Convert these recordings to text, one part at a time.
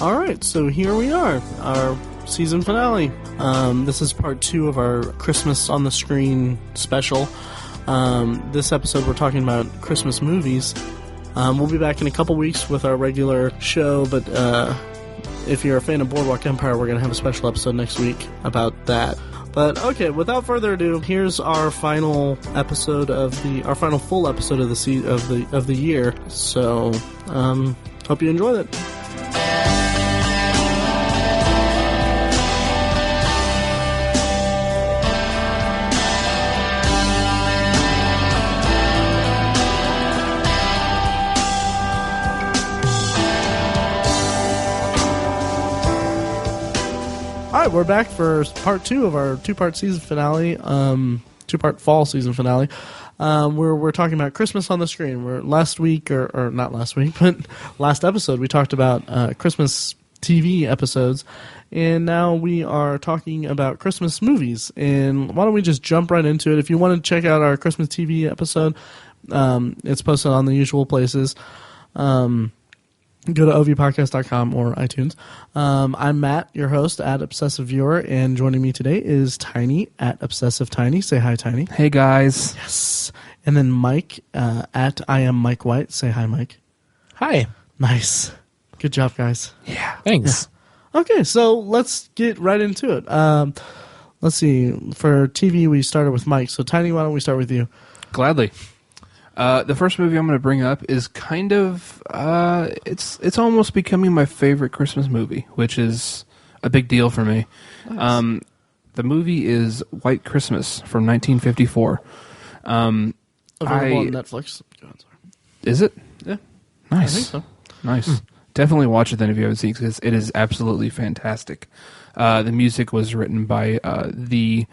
All right, so here we are, our season finale. This is part 2 of our Christmas on the Screen special. This episode we're talking about Christmas movies. We'll be back in a couple weeks with our regular show, but if you're a fan of Boardwalk Empire, we're going to have a special episode next week about that. But okay, without further ado, here's our final episode of our final full episode of the year. So, hope you enjoyed it. Alright, we're back for part 2 of our 2-part season finale, 2-part fall season finale. We're talking about Christmas on the Screen. Last week, or not last week, but last episode, we talked about Christmas TV episodes, and now we are talking about Christmas movies. And why don't we just jump right into it? If you want to check out our Christmas TV episode, it's posted on the usual places. Go to ovpodcast.com or iTunes. I'm Matt, your host at Obsessive Viewer, and joining me today is Tiny at Obsessive Tiny. Say hi, Tiny. Hey, guys. Yes. And then Mike at I am Mike White. Say hi, Mike. Hi. Nice. Good job, guys. Yeah. Thanks. Yeah. Okay, so let's get right into it. Let's see. For TV, we started with Mike. So, Tiny, why don't we start with you? Gladly. The first movie I'm going to bring up is kind of, it's almost becoming my favorite Christmas movie, which is a big deal for me. Nice. The movie is White Christmas from 1954. Available on Netflix. Go ahead, sorry. Is it? Yeah. Nice. I think so. Nice. Definitely watch it then if you haven't seen it, because it is absolutely fantastic. The music was written by the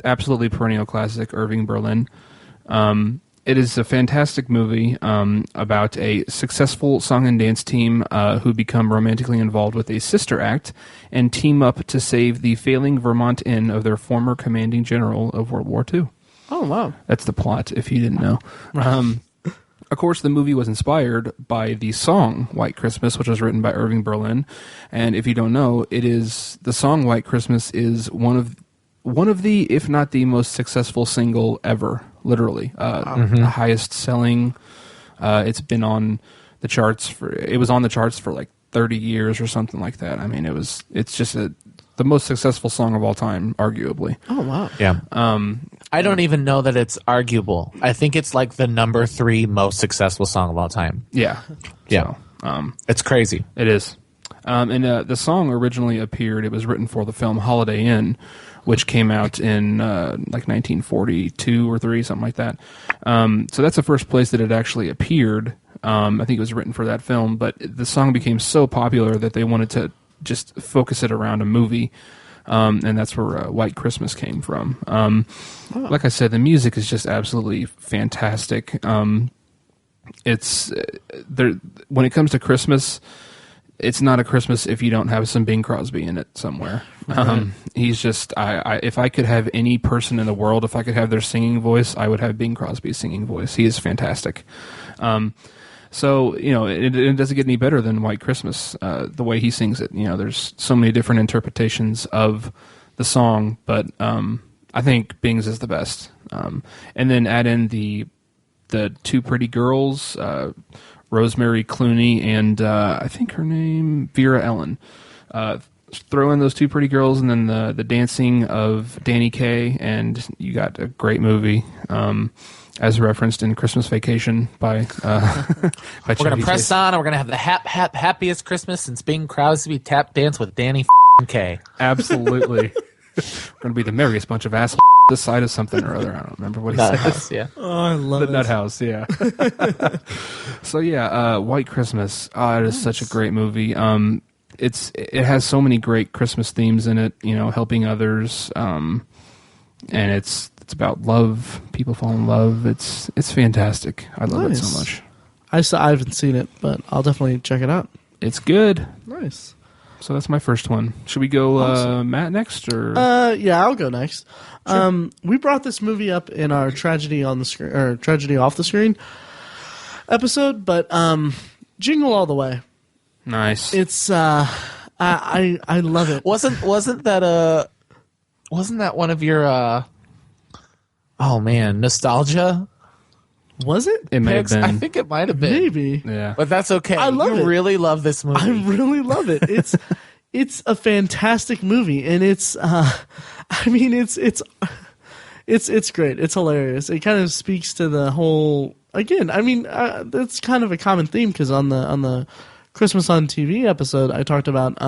absolutely perennial classic Irving Berlin. It is a fantastic movie about a successful song and dance team who become romantically involved with a sister act and team up to save the failing Vermont Inn of their former commanding general of World War II. Oh, wow. That's the plot, if you didn't know. Of course, the movie was inspired by the song White Christmas, which was written by Irving Berlin. And if you don't know, the song White Christmas is one of the, if not the most successful single ever. Literally, the highest selling. It's been on the charts it was on the charts for like 30 years or something like that. I mean, it's just the most successful song of all time, arguably. Oh, wow. Yeah. I don't even know that it's arguable. I think it's like the number 3 most successful song of all time. Yeah. Yeah. So, it's crazy. It is. And the song originally appeared, it was written for the film Holiday Inn, which came out in like 1942 or 3, something like that. So that's the first place that it actually appeared. I think it was written for that film, but the song became so popular that they wanted to just focus it around a movie, and that's where White Christmas came from. Like I said, the music is just absolutely fantastic. It's when it comes to Christmas, it's not a Christmas if you don't have some Bing Crosby in it somewhere. He's just, if I could have any person in the world, if I could have their singing voice, I would have Bing Crosby's singing voice. He is fantastic. So, it doesn't get any better than White Christmas, the way he sings it. There's so many different interpretations of the song, but I think Bing's is the best. And then add in the 2 pretty girls, Rosemary Clooney and I think her name Vera Ellen. Throw in those 2 pretty girls and then the dancing of Danny Kaye, and you got a great movie, as referenced in Christmas Vacation by We're going to press on, and we're going to have the happiest Christmas since Bing Crosby tap dance with Danny Kaye. Absolutely. We're going to be the merriest bunch of assholes this side of something or other. I don't remember what he said. House, yeah. Oh, I love the Nut House, yeah. So yeah, White Christmas. It is such a great movie. It has so many great Christmas themes in it. Helping others, and it's about love. People fall in love. It's fantastic. I love it so much. I haven't seen it, but I'll definitely check it out. It's good. Nice. So that's my first one. Should we go Matt next, or? Yeah, I'll go next. Sure. We brought this movie up in our Tragedy on the Screen or Tragedy Off the Screen episode, but Jingle All the Way. Nice. It's I love it. Wasn't that one of your nostalgia? Was it? It may have been. I think it might have been. Maybe. Yeah. But that's okay. I love it. You really love this movie. I really love it. It's a fantastic movie, and it's great. It's hilarious. It kind of speaks to the whole. Again, that's kind of a common theme because on the Christmas on TV episode, I talked about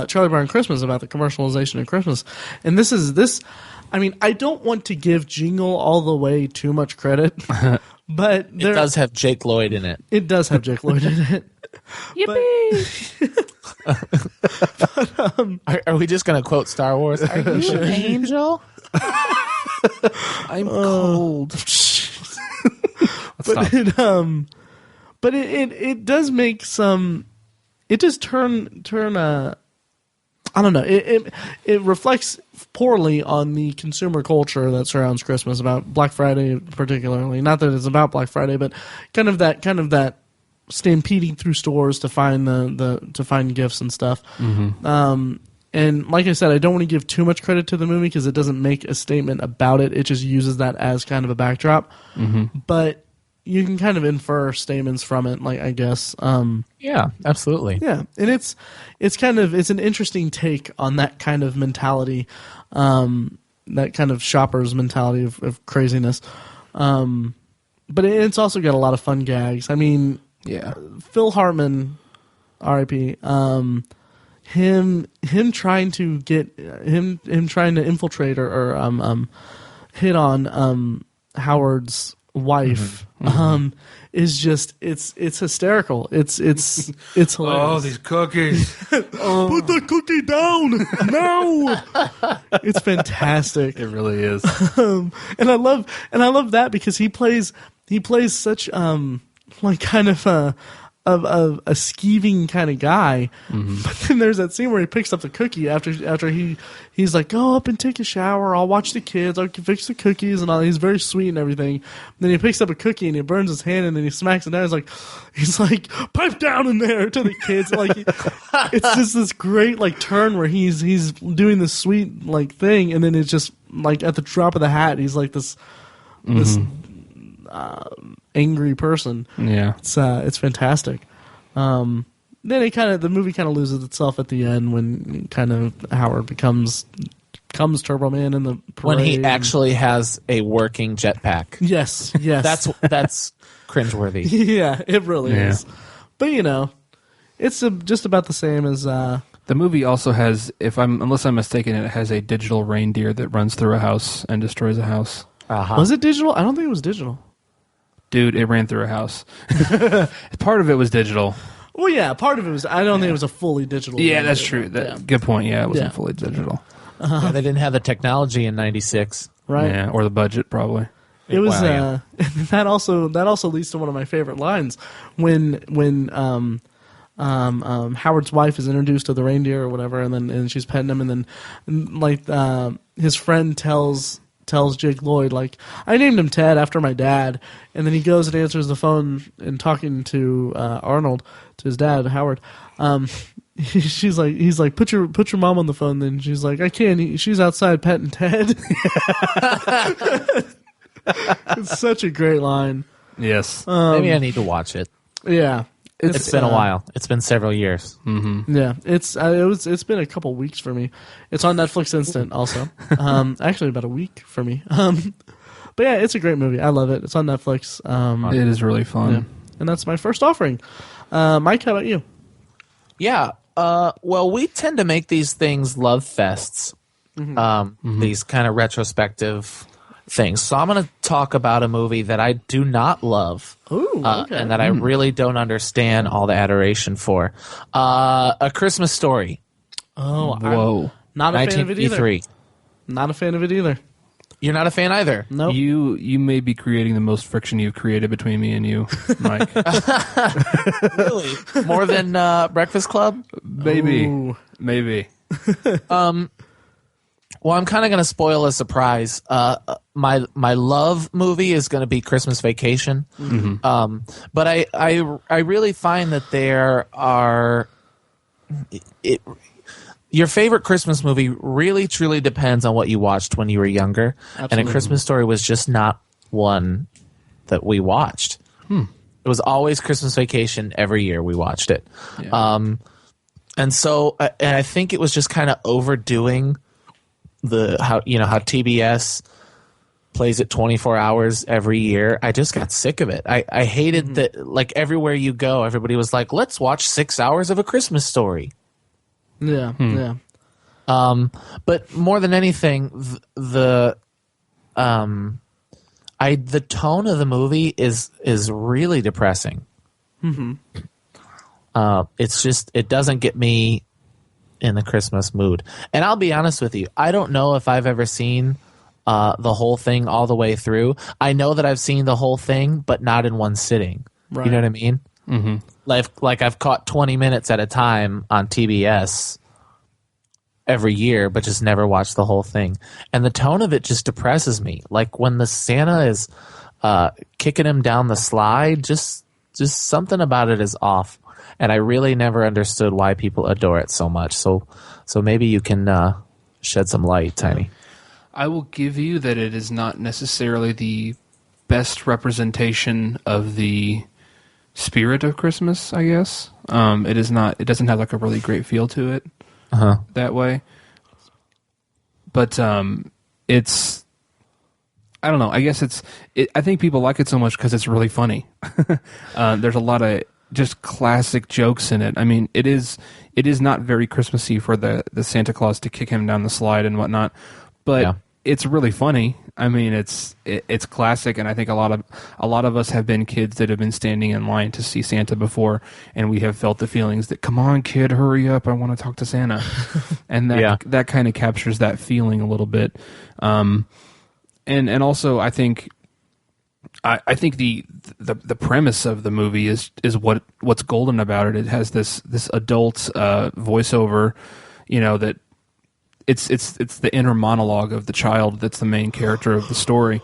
Charlie Brown Christmas, about the commercialization of Christmas, and this. I don't want to give Jingle All the Way too much credit, but it does have Jake Lloyd in it. It does have Jake Lloyd in it. Yippee! Are we just going to quote Star Wars? Are you an angel? I'm cold. But it does make some. It does turn. I don't know. It reflects poorly on the consumer culture that surrounds Christmas, about Black Friday particularly. Not that it's about Black Friday, but kind of that stampeding through stores to find to find gifts and stuff. Mm-hmm. And like I said, I don't want to give too much credit to the movie because it doesn't make a statement about it. It just uses that as kind of a backdrop. Mm-hmm. But you can kind of infer statements from it, like, I guess. Yeah, absolutely. Yeah, and it's an interesting take on that kind of mentality, that kind of shopper's mentality of craziness. But it's also got a lot of fun gags. Yeah, Phil Hartman, R.I.P. Him trying to infiltrate or hit on Howard's wife. Mm-hmm. Is just it's hysterical. It's hilarious. Oh, these cookies! Put the cookie down now. It's fantastic. It really is. And I love that because he plays such like kind of a skeeving kind of guy. Mm-hmm. But then there's that scene where he picks up the cookie after he's like, go up and take a shower, I'll watch the kids, I'll fix the cookies and all. He's very sweet and everything. And then he picks up a cookie and he burns his hand and then he smacks it down. He's like pipe down in there to the kids. Like it's just this great like turn where he's doing this sweet like thing, and then it's just like at the drop of the hat he's like this angry person. Yeah, it's fantastic. Then the movie kind of loses itself at the end when kind of Howard becomes Turbo Man in the parade. When he actually has a working jetpack. Yes. That's cringeworthy. Yeah, it really is. But it's just about the same as. The movie also has, unless I'm mistaken, it has a digital reindeer that runs through a house and destroys a house. Uh-huh. Was it digital? I don't think it was digital. Dude, it ran through a house. Part of it was digital. Well, yeah, part of it was. I don't think it was a fully digital. Yeah, that's true. Good point. Yeah, it wasn't fully digital. Uh-huh. Yeah, they didn't have the technology in '96, right? Yeah, or the budget probably. It was. That also leads to one of my favorite lines when Howard's wife is introduced to the reindeer or whatever, and she's petting him, and then his friend tells Jake Lloyd, like, I named him Ted after my dad, and then he goes and answers the phone and talking to Arnold, to his dad, Howard. He's like, put your mom on the phone. Then she's like, I can't. She's outside petting Ted. It's such a great line. Yes. Maybe I need to watch it. Yeah. It's been a while. It's been several years. Mm-hmm. Yeah, it's been a couple weeks for me. It's on Netflix Instant also. Actually, about a week for me. But yeah, it's a great movie. I love it. It's on Netflix. It is really fun. Yeah. And that's my first offering. Mike, how about you? Yeah. Well, we tend to make these things love fests. Mm-hmm. These kind of retrospective things. So I'm going to talk about a movie that I do not love. Ooh, okay. And that I really don't understand all the adoration for. A Christmas Story. Oh, whoa. I'm not a fan of it either. Not a fan of it either. You're not a fan either? Nope. You may be creating the most friction you've created between me and you, Mike. Really? More than Breakfast Club? Maybe. Ooh. Maybe. Well, I'm kind of going to spoil a surprise. my love movie is going to be Christmas Vacation. But I really find that there are your favorite Christmas movie really truly depends on what you watched when you were younger. Absolutely. And A Christmas Story was just not one that we watched. It was always Christmas Vacation every year we watched it. Yeah. And so and I think it was just kind of overdoing how TBS plays it 24 hours every year. I just got sick of it. I hated that, like, everywhere you go, everybody was like, let's watch 6 hours of A Christmas Story. Yeah, yeah. But more than anything, the tone of the movie is really depressing. It's just, it doesn't get me in the Christmas mood. And I'll be honest with you, I don't know if I've ever seen the whole thing all the way through. I know that I've seen the whole thing, but not in one sitting. Right. You know what I mean? Mm-hmm. Like I've caught 20 minutes at a time on TBS every year, but just never watched the whole thing. And the tone of it just depresses me. Like when the Santa is kicking him down the slide, just something about it is off. And I really never understood why people adore it so much. So maybe you can shed some light, Tiny. I will give you that it is not necessarily the best representation of the spirit of Christmas, I guess. It is not. It doesn't have like a really great feel to it that way. But it's. I don't know. I guess I think people like it so much because it's really funny. There's a lot of just classic jokes in it. I mean, it is not very Christmassy for the Santa Claus to kick him down the slide and whatnot, but it's really funny. I mean, it's classic, and I think a lot of us have been kids that have been standing in line to see Santa before, and we have felt the feelings that, come on, kid, hurry up, I want to talk to Santa, and that kind of captures that feeling a little bit. And also, I think the premise of the movie is what's golden about it. It has this adult voiceover, that it's the inner monologue of the child that's the main character of the story.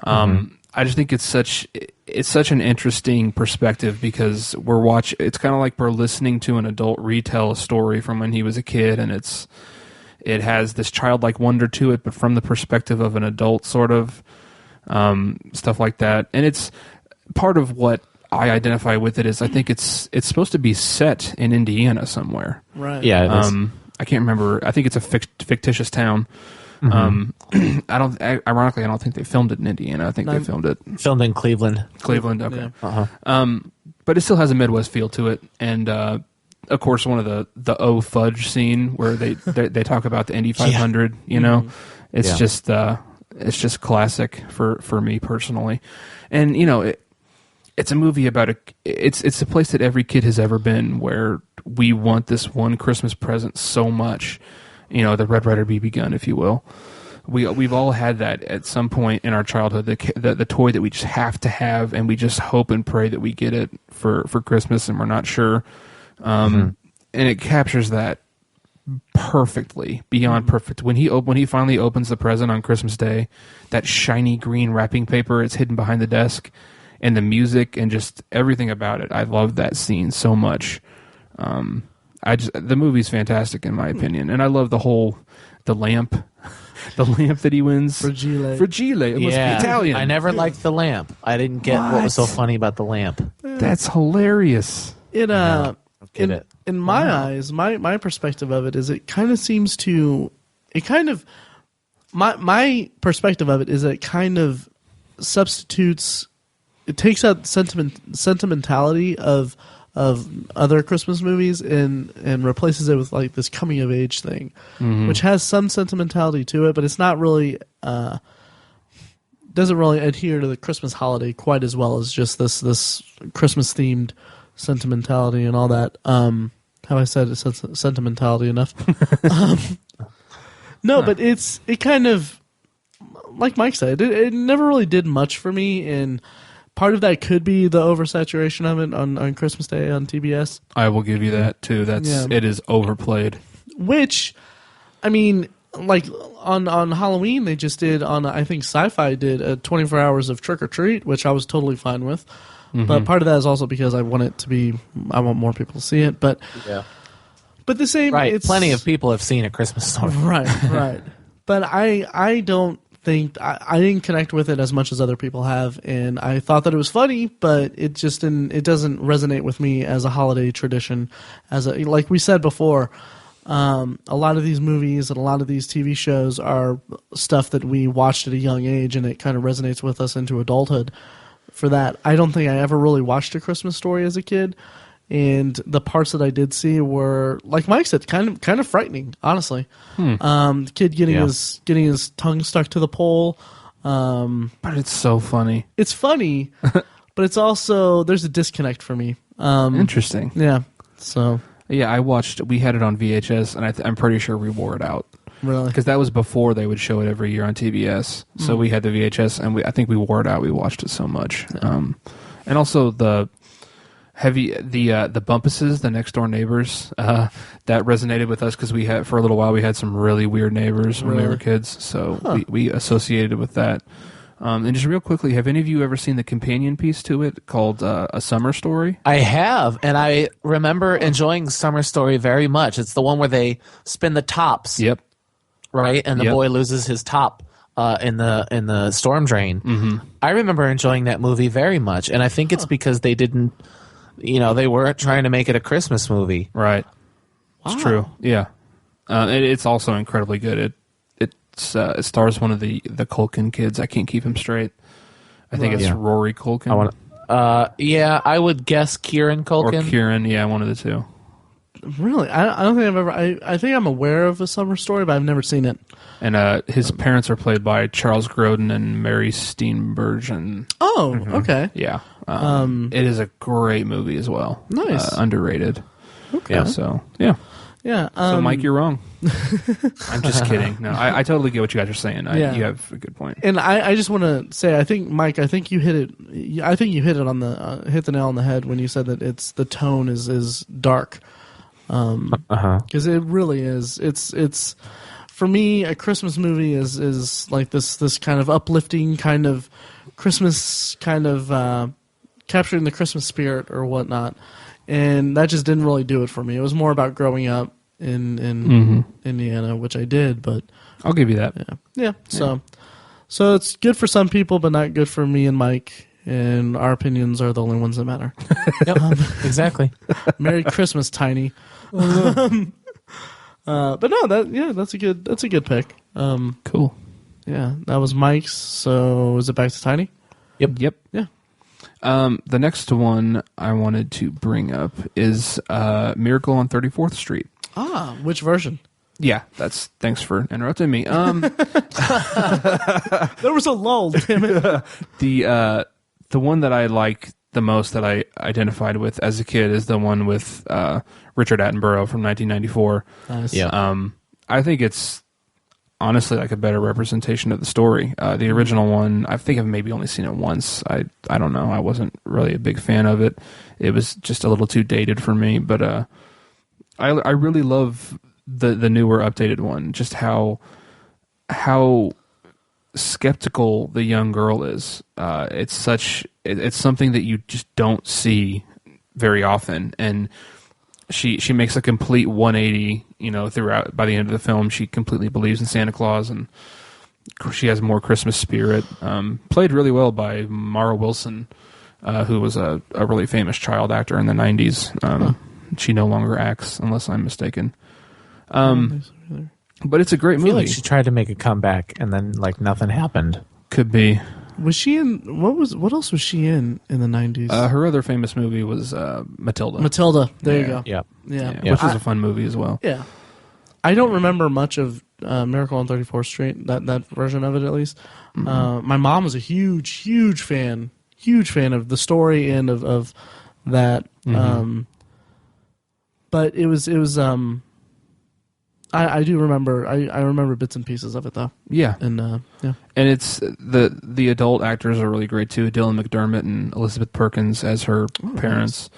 I just think it's such an interesting perspective because it's kind of like we're listening to an adult retell a story from when he was a kid, and it has this childlike wonder to it, but from the perspective of an adult, sort of. Stuff like that, and it's part of what I identify with it is I think it's supposed to be set in Indiana somewhere. Right. Yeah. It is. I can't remember. I think it's a fictitious town. Ironically, I don't think they filmed it in Indiana. I think they filmed in Cleveland. Cleveland. Okay. Yeah. But it still has a Midwest feel to it, and of course, one of the O Fudge scene where they talk about the Indy 500. It's just classic for me personally, and it's a movie about it's a place that every kid has ever been, where we want this one Christmas present so much, the Red Ryder BB gun, if you will. We've all had that at some point in our childhood, the toy that we just have to have, and we just hope and pray that we get it for Christmas, and we're not sure. And it captures that perfectly, beyond perfect. When he finally opens the present on Christmas Day, that shiny green wrapping paper, it's hidden behind the desk, and the music and just everything about it, I love that scene so much. The movie's fantastic in my opinion, and I love the lamp that he wins. Fragile. It must be Italian. I never liked the lamp. I didn't get what was so funny about the lamp. That's hilarious. In my eyes, my perspective of it is my perspective of it is it kind of substitutes, it takes out sentimentality of other Christmas movies and replaces it with like this coming of age thing, which has some sentimentality to it, but it's not really doesn't really adhere to the Christmas holiday quite as well as just this Christmas themed sentimentality and all that. Have I said it's sentimentality enough? No, but it kind of, like Mike said, it never really did much for me, and part of that could be the oversaturation of it on Christmas Day on TBS. I will give you that too. It is overplayed. Which, I mean, like on Halloween they just did I think Sci-Fi did 24 hours of Trick or Treat, which I was totally fine with. But part of that is also because I want more people to see it. But the same, Right. It's, Plenty of people have seen A Christmas Story. Right. But I don't think I didn't connect with it as much as other people have, and I thought that it was funny, but it just didn't. It doesn't resonate with me as a holiday tradition. Like we said before, a lot of these movies and a lot of these TV shows are stuff that we watched at a young age, and it kind of resonates with us into adulthood. For that, I don't think I ever really watched A Christmas Story as a kid. And the parts that I did see were, like Mike said, kind of frightening, honestly. The kid getting his tongue stuck to the pole. But it's so funny. It's funny, but it's also there's a disconnect for me. Interesting. Yeah. So yeah, we had it on VHS, and I'm pretty sure we wore it out. Really? Because that was before they would show it every year on TBS. So we had the VHS, and I think we wore it out. We watched it so much. Yeah. And also the Bumpuses, the next door neighbors, that resonated with us because we had for a little while we had some really weird neighbors when we were kids, so we associated with that. And just real quickly, have any of you ever seen the companion piece to it called A Summer Story? I have, and I remember enjoying Summer Story very much. It's the one where they spin the tops. Yep. Right, and the boy loses his top in the storm drain. Mm-hmm. I remember enjoying that movie very much, and I think it's because they didn't. They weren't trying to make it a Christmas movie. Right. Wow. It's true. Yeah. It's also incredibly good. It stars one of the Culkin kids. I can't keep him straight. I think it's Rory Culkin. I would guess Kieran Culkin. Or Kieran, one of the two. Really? I don't think I've ever... I think I'm aware of A Summer Story, but I've never seen it. And his parents are played by Charles Grodin and Mary Steenburgen. Oh, okay. Yeah. It is a great movie as well. Nice. Underrated. Okay. Yeah, so, yeah. Yeah. So, Mike, you're wrong. I'm just kidding. No, I totally get what you guys are saying. You have a good point. And I just want to say, I think, Mike, you hit it. I think you hit it on hit the nail on the head when you said that the tone is dark. Because it really is. It's for me, a Christmas movie is like this kind of uplifting kind of Christmas kind of capturing the Christmas spirit or whatnot, and that just didn't really do it for me. It was more about growing up in Indiana, which I did, but I'll give you that. Yeah. So it's good for some people, but not good for me and Mike. And our opinions are the only ones that matter. Yep, exactly. Merry Christmas, Tiny. But no, that's a good pick. Cool. Yeah, that was Mike's. So is it back to Tiny? Yep. Yeah. The next one I wanted to bring up is Miracle on 34th Street. Ah, which version? Yeah, thanks for interrupting me. There was a lull, damn it. The one that I like the most that I identified with as a kid is the one with Richard Attenborough from 1994. Nice. Yeah. I think it's honestly like a better representation of the story. The original one, I think I've maybe only seen it once. I don't know. I wasn't really a big fan of it. It was just a little too dated for me. But I really love the newer, updated one. Just how skeptical the young girl is. It's something that you just don't see very often, and she makes a complete 180. Throughout. By the end of the film, she completely believes in Santa Claus, and she has more Christmas spirit. Played really well by Mara Wilson, who was a really famous child actor in the 90s. She no longer acts, unless I'm mistaken. But it's a great movie. I feel like she tried to make a comeback, and then nothing happened. Could be. Was she in what else was she in the 90s? Her other famous movie was Matilda. Matilda. There you go. Yeah. Which was a fun movie as well. Yeah. I don't remember much of Miracle on 34th Street, that version of it at least. Mm-hmm. My mom was a huge fan of the story and of that. Mm-hmm. But it was I do remember. I remember bits and pieces of it though. Yeah, and and it's the adult actors are really great too. Dylan McDermott and Elizabeth Perkins as her parents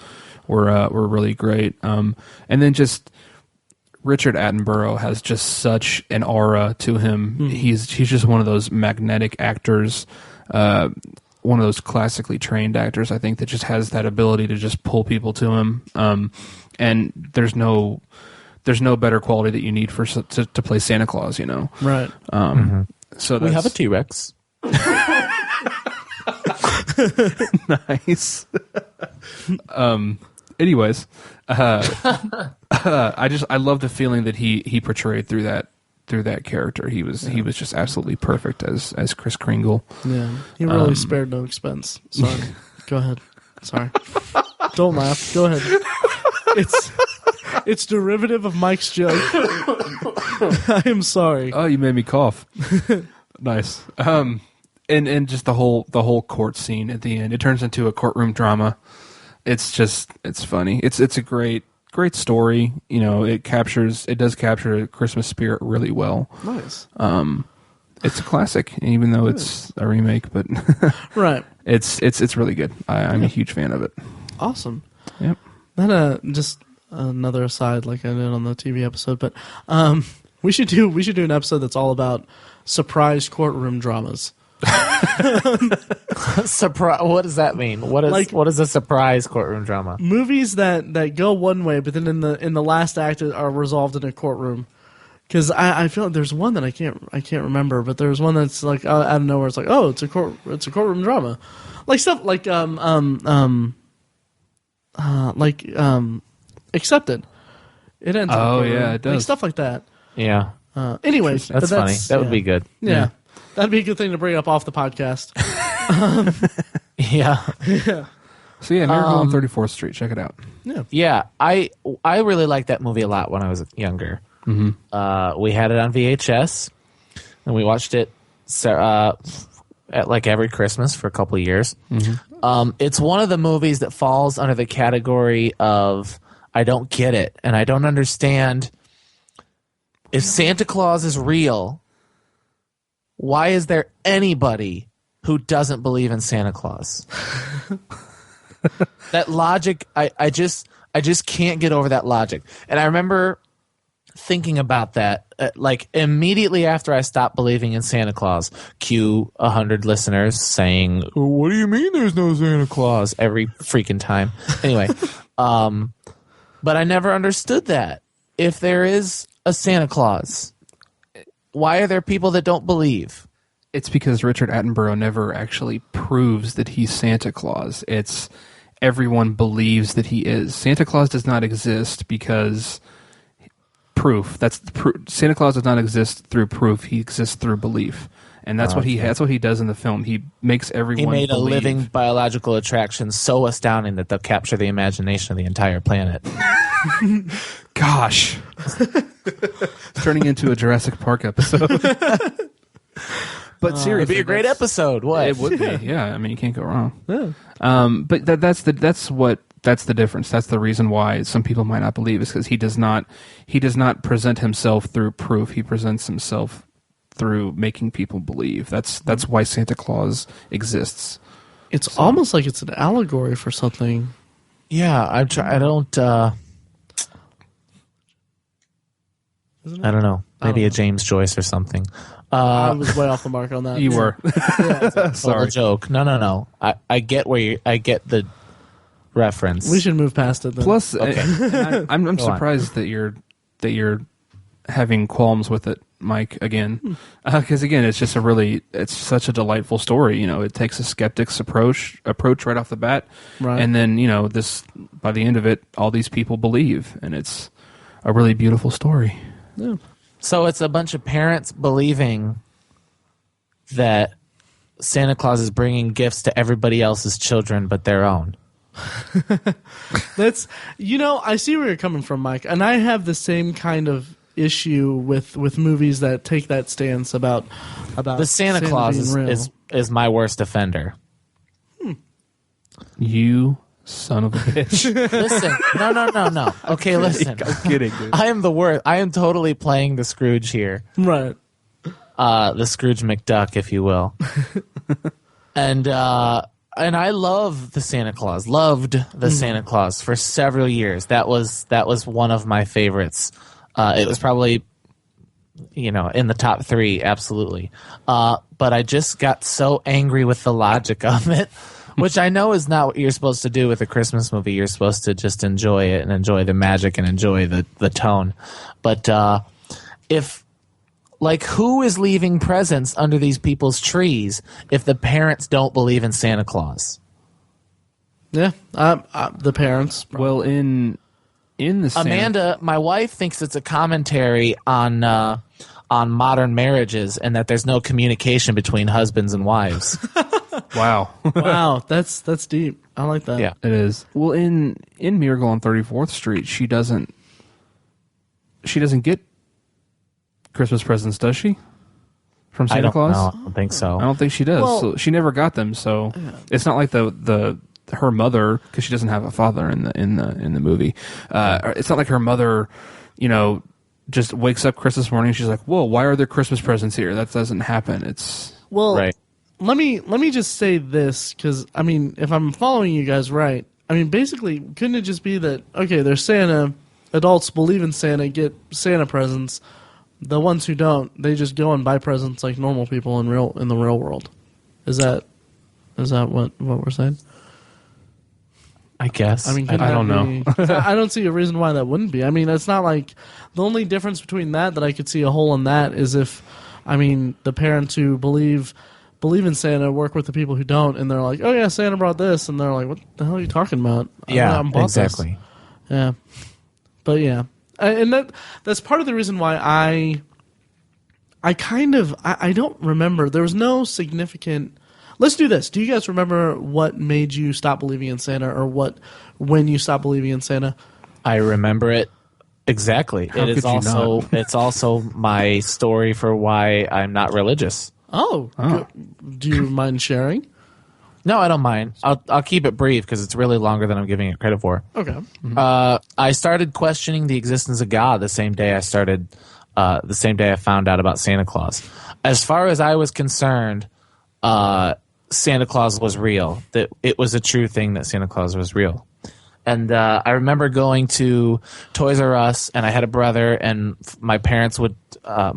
were really great. And then just Richard Attenborough has just such an aura to him. He's just one of those magnetic actors, one of those classically trained actors, I think, that just has that ability to just pull people to him. And there's no better quality that you need to play Santa Claus, you know. Right. So We have a T-Rex. Nice. Anyways, I love the feeling that he portrayed through that character. He was just absolutely perfect as Kris Kringle. Yeah, he really spared no expense. Sorry. Go ahead. Sorry. Don't laugh. Go ahead. It's derivative of Mike's joke. I am sorry. Oh, you made me cough. Nice. And just the whole court scene at the end. It turns into a courtroom drama. It's funny. It's a great story. You know, it does capture the Christmas spirit really well. Nice. It's a classic, even though it's a remake, but right. It's really good. I'm a huge fan of it. Awesome. Yep. Then just another aside, like I did on the TV episode, but we should do an episode that's all about surprise courtroom dramas. Surprise! What does that mean? What is a surprise courtroom drama? Movies that go one way, but then in the last act are resolved in a courtroom. Because I feel like there's one that I can't remember, but there's one that's like out of nowhere. It's like, oh, it's a courtroom drama, like stuff like Accepted. It ends. Oh yeah, it does. Like stuff like that. Yeah. Anyways, that's funny. That would be good. Yeah. That'd be a good thing to bring up off the podcast. Yeah. So yeah, Miracle on 34th Street. Check it out. Yeah. I really liked that movie a lot when I was younger. Mm-hmm. We had it on VHS, and we watched it at like every Christmas for a couple of years. Mm-hmm. It's one of the movies that falls under the category of I don't get it, and I don't understand. If Santa Claus is real, why is there anybody who doesn't believe in Santa Claus? That logic, I just can't get over that logic. And I remember thinking about that, like immediately after I stopped believing in Santa Claus. Cue 100 listeners saying, "What do you mean there's no Santa Claus?" every freaking time. Anyway, but I never understood that. If there is a Santa Claus, why are there people that don't believe? It's because Richard Attenborough never actually proves that he's Santa Claus. It's everyone believes that he is. Santa Claus does not exist because proof. Santa Claus does not exist through proof. He exists through belief. And that's what he does in the film. He makes everyone believe. He made a living biological attraction so astounding that they'll capture the imagination of the entire planet. Gosh. It's turning into a Jurassic Park episode. But seriously, it'd be a great episode. What? It would be. Yeah, I mean, you can't go wrong. Yeah. But that's the difference. That's the reason why some people might not believe, is because he does not present himself through proof. He presents himself through making people believe. That's why Santa Claus exists. It's almost like it's an allegory for something. Yeah, I don't. I don't know. Maybe a James Joyce or something. I was way off the mark on that. You were. Sorry. Joke. No. I get I get the reference. We should move past it then. Plus, I'm surprised that you're having qualms with it, Mike, again. Because again, it's such a delightful story. You know, it takes a skeptic's approach right off the bat. Right. And then, you know, by the end of it, all these people believe, and it's a really beautiful story. Yeah. So it's a bunch of parents believing that Santa Claus is bringing gifts to everybody else's children but their own. That's, I see where you're coming from, Mike, and I have the same kind of issue with movies that take that stance about the Santa Claus is my worst offender. You son of a bitch. Listen, no. Okay, listen. I'm kidding, dude. I am the worst. I am totally playing the Scrooge here. Right. The Scrooge McDuck, if you will. And I love the Santa Claus. Loved the Santa Claus for several years. That was one of my favorites. It was probably, in the top 3, absolutely. But I just got so angry with the logic of it, which I know is not what you're supposed to do with a Christmas movie. You're supposed to just enjoy it and enjoy the magic and enjoy the tone. But who is leaving presents under these people's trees if the parents don't believe in Santa Claus? Yeah, the parents. Well, in the Amanda, my wife, thinks it's a commentary on modern marriages and that there's no communication between husbands and wives. Wow. Wow, that's deep. I like that. Yeah. It is. Well, in Miracle on 34th Street, she doesn't get Christmas presents, does she? From Santa Claus? No, I don't think so. I don't think she does. Well, so she never got them. So it's not like her mother, because she doesn't have a father in the movie. It's not like her mother, just wakes up Christmas morning and she's like, "Whoa, why are there Christmas presents here?" That doesn't happen. It's Right. Let me just say this, because if I'm following you guys right, basically, couldn't it just be that there's Santa, adults believe in Santa, get Santa presents. The ones who don't, they just go and buy presents like normal people in the real world. Is that what we're saying? I guess. I don't know. I don't see a reason why that wouldn't be. It's not like the only difference between that I could see a hole in that is if, the parents who believe in Santa work with the people who don't, and they're like, "Oh yeah, Santa brought this," and they're like, "What the hell are you talking about?" Yeah, bought exactly. This. Yeah, but yeah, and that's part of the reason why I don't remember. There was no significant. Let's do this. Do you guys remember what made you stop believing in Santa, or when you stopped believing in Santa? I remember it exactly. How could you not? It's also my story for why I'm not religious. Oh. Do you mind sharing? No, I don't mind. I'll keep it brief because it's really longer than I'm giving it credit for. Okay. Mm-hmm. I started questioning the existence of God the same day I found out about Santa Claus. As far as I was concerned, Santa Claus was real. That it was a true thing that Santa Claus was real. And I remember going to Toys R Us, and I had a brother, and my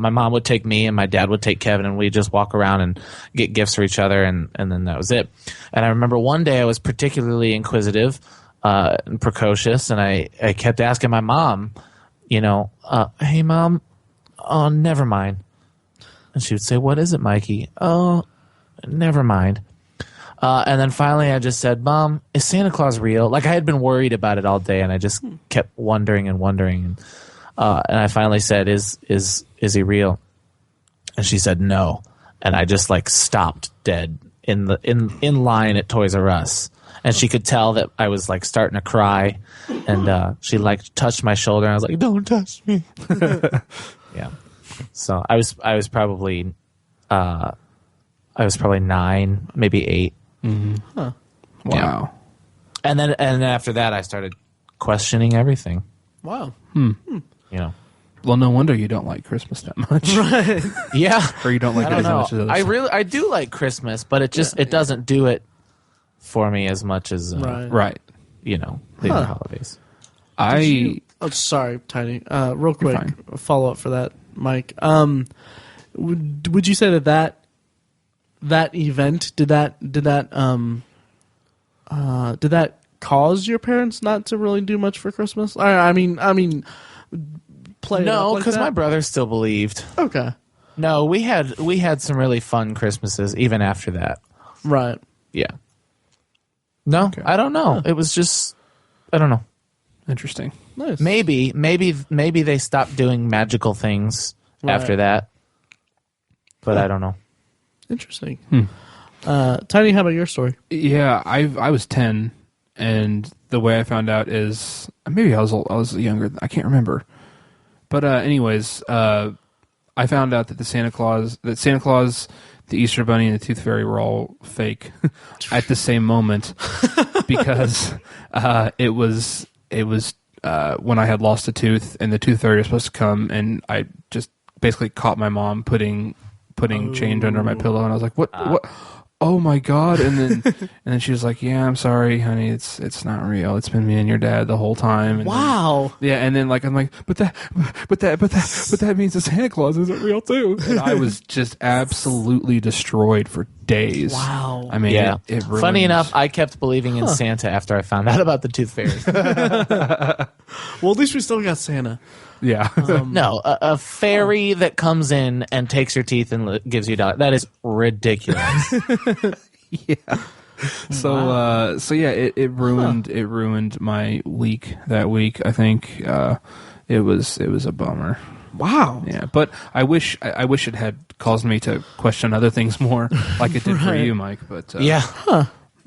mom would take me, and my dad would take Kevin, and we'd just walk around and get gifts for each other, and then that was it. And I remember one day I was particularly inquisitive and precocious, and I kept asking my mom, "Hey, Mom, oh, never mind." And she would say, "What is it, Mikey?" "Oh, never mind." And then finally I just said, "Mom, is Santa Claus real?" Like I had been worried about it all day, and I just kept wondering. And I finally said, is he real? And she said, "No." And I just stopped dead in line at Toys R Us. And she could tell that I was starting to cry. And she touched my shoulder, and I was like, "Don't touch me." Yeah. So I was probably 9, maybe 8. Mm-hmm. Huh. Wow. Yeah. And then after that, I started questioning everything. Wow. Well, no wonder you don't like Christmas that much. Right. Yeah. Or you don't like it as much as others. I do like Christmas, but it just it doesn't do it for me as much as Right. the holidays. Sorry, Tiny. Real quick, follow up for that, Mike. Would you say that event did that cause your parents not to really do much for Christmas? I mean, play. No, because my brother still believed. Okay. No, we had some really fun Christmases even after that. Right. Yeah. No, Okay. I don't know. It was just I don't know. Interesting. Nice. Maybe they stopped doing magical things after that. But I don't know. Interesting. Tiny, how about your story? Yeah, I was 10, and the way I found out is maybe I was younger. I can't remember. But anyways, I found out that Santa Claus, the Easter Bunny, and the Tooth Fairy were all fake at the same moment because it was when I had lost a tooth, and the Tooth Fairy was supposed to come, and I just basically caught my mom putting change under my pillow, and I was like, "What? oh my God. And then she was like, yeah, I'm sorry, honey. It's not real. It's been me and your dad the whole time. And Wow. then, yeah. And then I'm like, but that means the Santa Claus isn't real too. And I was just absolutely destroyed for days. Wow. I mean, Yeah. it ruined. Funny enough, I kept believing in Santa after I found out about the tooth fairies. Well, at least we still got Santa. Yeah. No, a fairy that comes in and takes your teeth and gives you $1. That is ridiculous. Yeah. So yeah, it ruined my week that week. I think it was a bummer. Wow. Yeah, but I wish it had caused me to question other things more, like it did for you, Mike. But Yeah.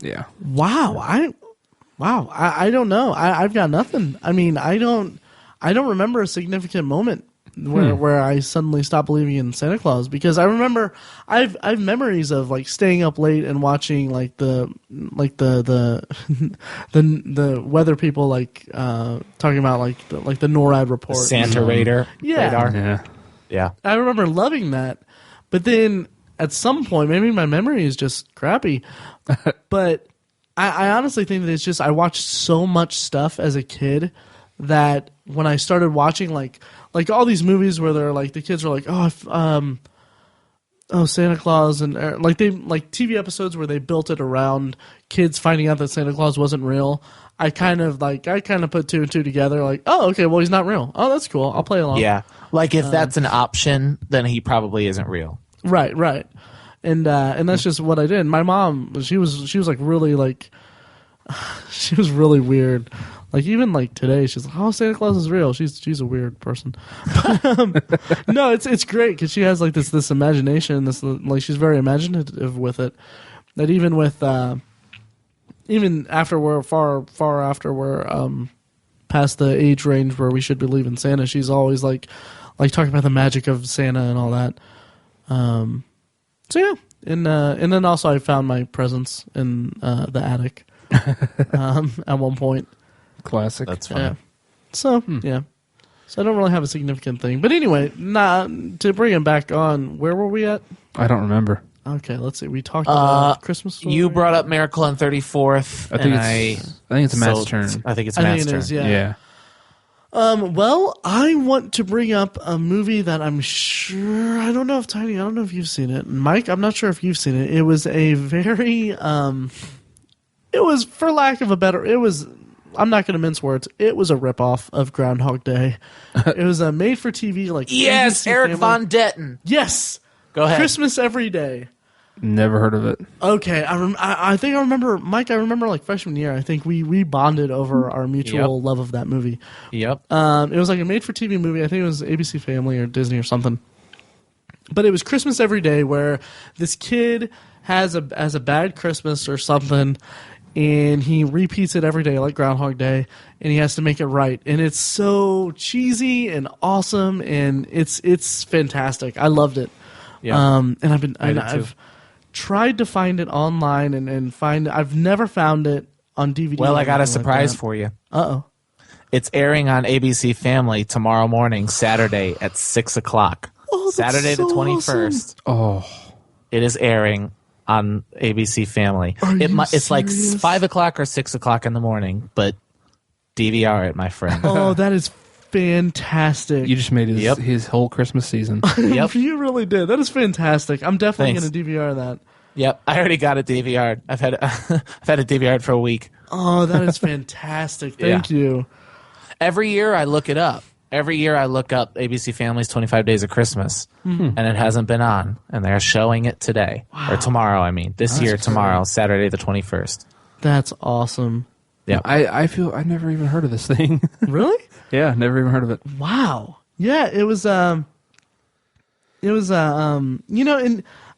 yeah. Wow. I don't know. I've got nothing. I mean, I don't remember a significant moment where I suddenly stopped believing in Santa Claus, because I remember I've memories of like staying up late and watching like the weather people like talking about like the NORAD report, Santa radar. Yeah. Yeah. I remember loving that, but then at some point, maybe my memory is just crappy, but I honestly think that it's just I watched so much stuff as a kid that when I started watching like all these movies where they're like the kids are like, Santa Claus, and like TV episodes where they built it around kids finding out that Santa Claus wasn't real. I kind of put two and two together, like, oh, okay, well, he's not real. Oh, that's cool. I'll play along. Yeah. Like if that's an option, then he probably isn't real. Right. And that's just what I did. My mom, she was like really like, she was really weird. Like even like today, she's like, "Oh, Santa Claus is real." She's a weird person. No, it's great because she has like this imagination. This like she's very imaginative with it. That even with even after we're far after we're past the age range where we should believe in Santa, she's always like talking about the magic of Santa and all that. So yeah, and then also I found my presents in the attic at one point. Classic. That's funny. Yeah. So yeah, so I don't really have a significant thing. But anyway, to bring it back on, where were we at? I don't remember. Okay, let's see. We talked about Christmas Story. You brought up Miracle on 34th. I think it's Matt's turn. I think it's I Matt's think it turn. is, yeah. Yeah. Well, I want to bring up a movie that I'm sure I don't know if you've seen it. Mike, I'm not sure if you've seen it. It was a very it was, for lack of a better, I'm not going to mince words. It was a ripoff of Groundhog Day. It was a made-for-TV, like... Yes, ABC Eric family. Von Detten. Yes! Go ahead. Christmas Every Day. Never heard of it. Okay, I think I remember, Mike, I remember like freshman year, I think we bonded over our mutual love of that movie. Yep. It was like a made-for-TV movie. I think it was ABC Family or Disney or something. But it was Christmas Every Day, where this kid has a bad Christmas or something, and he repeats it every day like Groundhog Day, and he has to make it right. And it's so cheesy and awesome, and it's fantastic. I loved it. Yeah. And I've tried to find it online and I've never found it on DVD. Well, I got a anything like surprise that. for you. Uh-oh. It's airing on ABC Family tomorrow morning, Saturday at 6 o'clock. Oh, that's Saturday so the 21st. Oh. It is airing on ABC Family. It's like serious? 5 o'clock or 6 o'clock in the morning, but DVR it, my friend. Oh, that is fantastic. You just made his whole Christmas season. Yep. You really did. That is fantastic. I'm definitely Thanks. going to DVR that. Yep, I already got it DVR'd. I've had it DVR'd for a week. Oh, that is fantastic. Thank you. Every year I look it up. Every year I look up ABC Family's 25 Days of Christmas, and it hasn't been on, and they're showing it today. Or tomorrow, I mean. This year, tomorrow, Saturday the 21st. That's awesome. Yeah. I feel I never even heard of this thing. Really? Yeah, never even heard of it. Wow. Yeah, it was and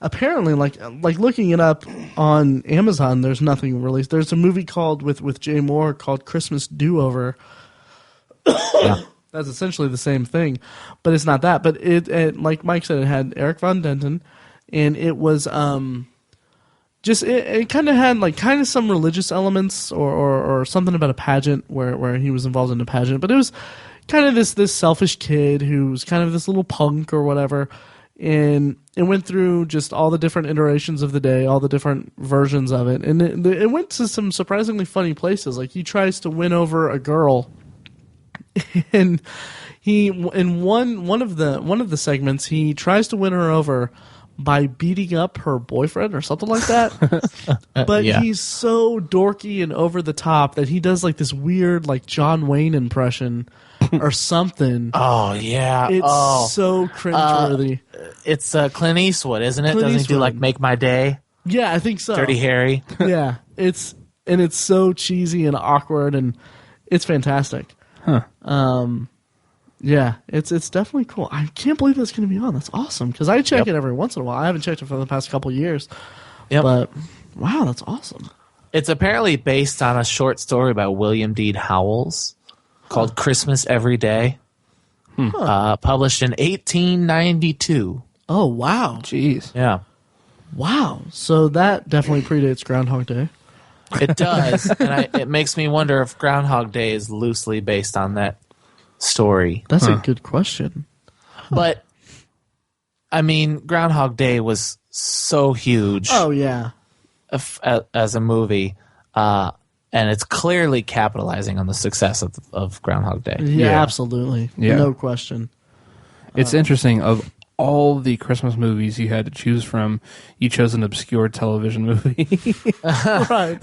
apparently like looking it up on Amazon, there's nothing released. There's a movie called with Jay Moore called Christmas Do-Over. Yeah. That's essentially the same thing, but it's not that. But it like Mike said, it had Eric Von Detten, and it was just it kind of had like kind of some religious elements or something about a pageant where he was involved in a pageant. But it was kind of this selfish kid who's kind of this little punk or whatever, and it went through just all the different iterations of the day, all the different versions of it, and it went to some surprisingly funny places. Like he tries to win over a girl, and he in one of the segments he tries to win her over by beating up her boyfriend or something like that. But he's so dorky and over the top that he does like this weird like John Wayne impression or something. Oh yeah, it's so cringeworthy. It's Clint Eastwood, isn't it? Clint Doesn't he do Eastwood. like Make My Day? Yeah, I think so. Dirty Harry. Yeah, it's so cheesy and awkward, and it's fantastic. Huh. Yeah, it's definitely cool. I can't believe that's going to be on. That's awesome because I check it every once in a while. I haven't checked it for the past couple years. Yep. But wow, that's awesome. It's apparently based on a short story by William Dean Howells called Christmas Every Day, published in 1892. Oh wow, Jeez. Yeah, wow. So that definitely predates Groundhog Day. it does, and it makes me wonder if Groundhog Day is loosely based on that story. That's a good question. But I mean, Groundhog Day was so huge. Oh yeah, as a movie, and it's clearly capitalizing on the success of Groundhog Day. yeah, absolutely, no question. It's interesting. Of all the Christmas movies you had to choose from, you chose an obscure television movie. Right.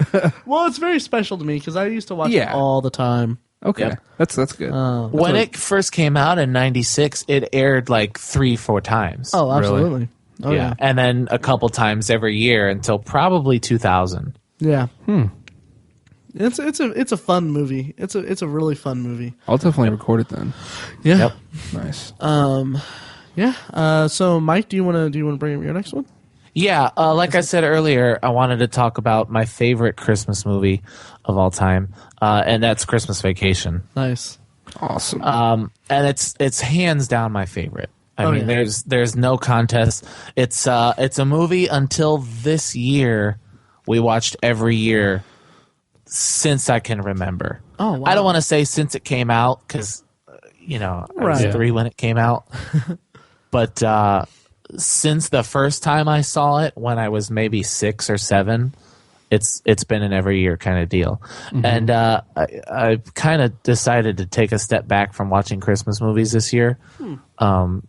Well, it's very special to me because I used to watch it all the time. Okay, Yep. that's good. When it first came out in '96, it aired like 3-4 times. Oh, absolutely. Oh yeah. And then a couple times every year until probably 2000. Yeah. It's a fun movie. It's a really fun movie. I'll definitely record it then. Yeah. Yep. Nice. Yeah. So Mike, do you want to bring up your next one? Yeah, like I said earlier, I wanted to talk about my favorite Christmas movie of all time, and that's Christmas Vacation. Nice. Awesome. And it's hands down my favorite. I mean, yeah. there's no contest. It's a movie until this year we watched every year since I can remember. Oh, wow. I don't want to say since it came out because I was 3 when it came out, but since the first time I saw it when I was maybe 6 or 7, it's been an every year kind of deal. Mm-hmm. And I kind of decided to take a step back from watching Christmas movies this year,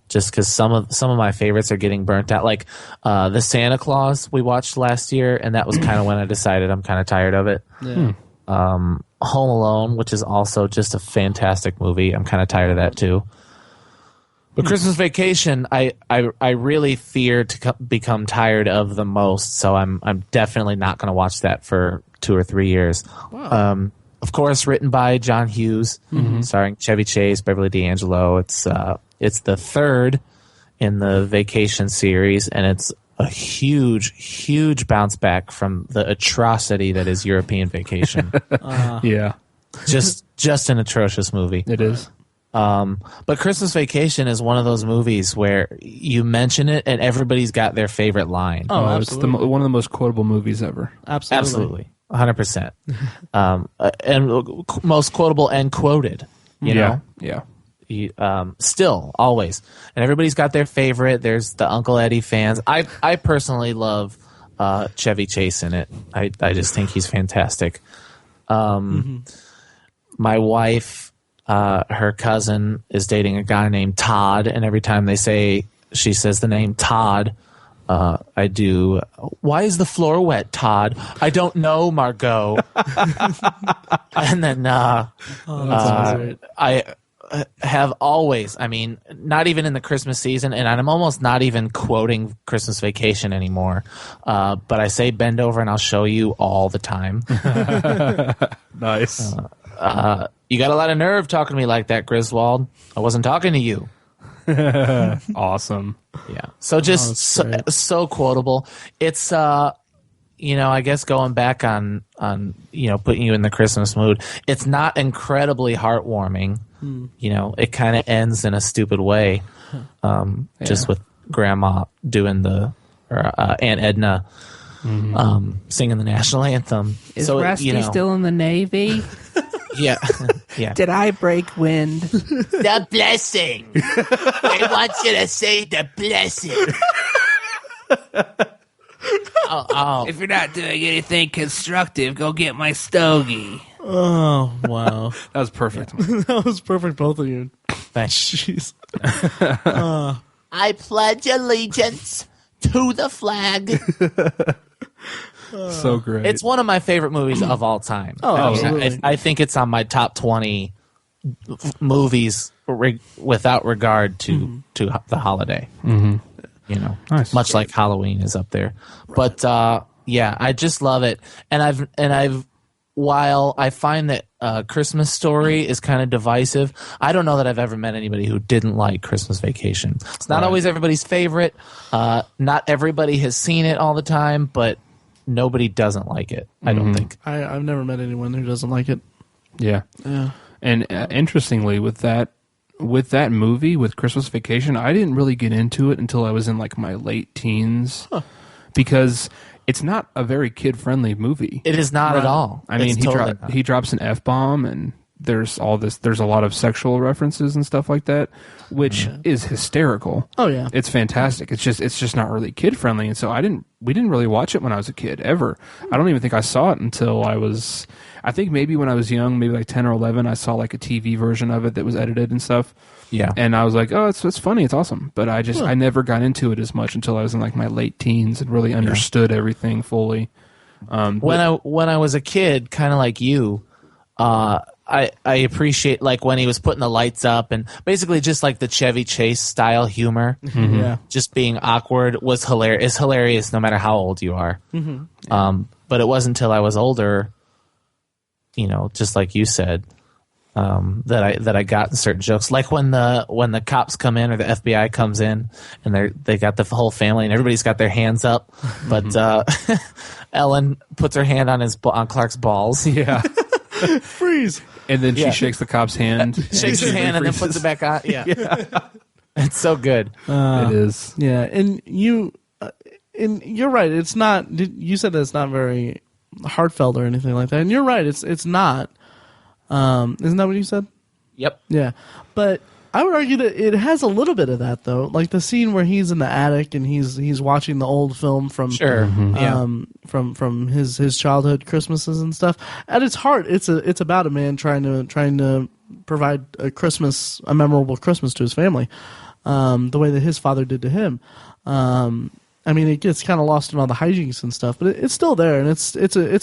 just because some of my favorites are getting burnt out. Like the Santa Claus we watched last year, and that was kind of when I decided I'm kind of tired of it. Yeah. Home Alone, which is also just a fantastic movie. I'm kind of tired of that too. But Christmas Vacation, I really fear to become tired of the most, so I'm definitely not going to watch that for 2 or 3 years. Wow. Of course, written by John Hughes, starring Chevy Chase, Beverly D'Angelo. It's the third in the Vacation series, and it's a huge bounce back from the atrocity that is European Vacation. Yeah, just an atrocious movie. it is. But Christmas Vacation is one of those movies where you mention it and everybody's got their favorite line. Oh, It's absolutely. one of the most quotable movies ever. Absolutely. 100%. And most quotable and quoted, you know? Yeah. Still, always. And everybody's got their favorite. There's the Uncle Eddie fans. I personally love Chevy Chase in it. I just think he's fantastic. My wife... her cousin is dating a guy named Todd, and every time she says the name Todd, I do. Why is the floor wet, Todd? I don't know, Margot. And then I have always. I mean, not even in the Christmas season, and I'm almost not even quoting Christmas Vacation anymore. But I say bend over and I'll show you all the time. Nice. You got a lot of nerve talking to me like that, Griswold. I wasn't talking to you. Awesome. Yeah. So just so quotable. It's I guess going back on putting you in the Christmas mood. It's not incredibly heartwarming. It kind of ends in a stupid way. Just with Grandma doing Aunt Edna singing the national anthem. Is Rusty still in the Navy? Yeah. Yeah. Did I break wind? The blessing. I want you to say the blessing. Oh. If you're not doing anything constructive, go get my stogie. Oh, wow. That was perfect. That was perfect, both of you. Thanks. Jeez. I pledge allegiance to the flag. So great. It's one of my favorite movies of all time. Oh, I mean, absolutely. I think it's on my top 20 movies without regard to the holiday. Mm-hmm. You know, Nice. much like Halloween is up there. But yeah, I just love it. And I've while I find that Christmas Story is kind of divisive, I don't know that I've ever met anybody who didn't like Christmas Vacation. It's not always everybody's favorite. Not everybody has seen it all the time, but nobody doesn't like it, I don't think. I've never met anyone who doesn't like it. Yeah. And interestingly, with that movie, with Christmas Vacation, I didn't really get into it until I was in like my late teens, because it's not a very kid-friendly movie. It is not at all. I mean, It's totally not. he drops an F-bomb, and there's a lot of sexual references and stuff like that, which is hysterical. Oh, yeah. It's fantastic. It's just not really kid-friendly, and so we didn't really watch it when I was a kid, ever. I don't even think I saw it until I think maybe when I was young, maybe like 10 or 11, I saw like a TV version of it that was edited and stuff. Yeah. And I was like, oh, it's funny, it's awesome. But I never got into it as much until I was in like my late teens and really understood everything fully. When I was a kid, kind of like you, I appreciate like when he was putting the lights up and basically just like the Chevy Chase style humor, Yeah. just being awkward was hilarious. It's hilarious no matter how old you are. But it wasn't until I was older, you know, just like you said, that I got certain jokes, like when the cops come in or the FBI comes in and they got the whole family and everybody's got their hands up, but Ellen puts her hand on Clark's balls. Yeah. Freeze. And then she shakes the cop's hand. Shakes his hand and then puts it back on. Yeah. It's so good. It is. Yeah, and you're right. It's not. You said that it's not very heartfelt or anything like that, and you're right. It's not. Isn't that what you said? Yep. Yeah, but I would argue that it has a little bit of that though. Like the scene where he's in the attic and he's watching the old film from from his childhood Christmases and stuff. At its heart, it's about a man trying to provide a memorable Christmas to his family, the way that his father did to him. I mean, it gets kind of lost in all the hijinks and stuff, but it's still there, and it's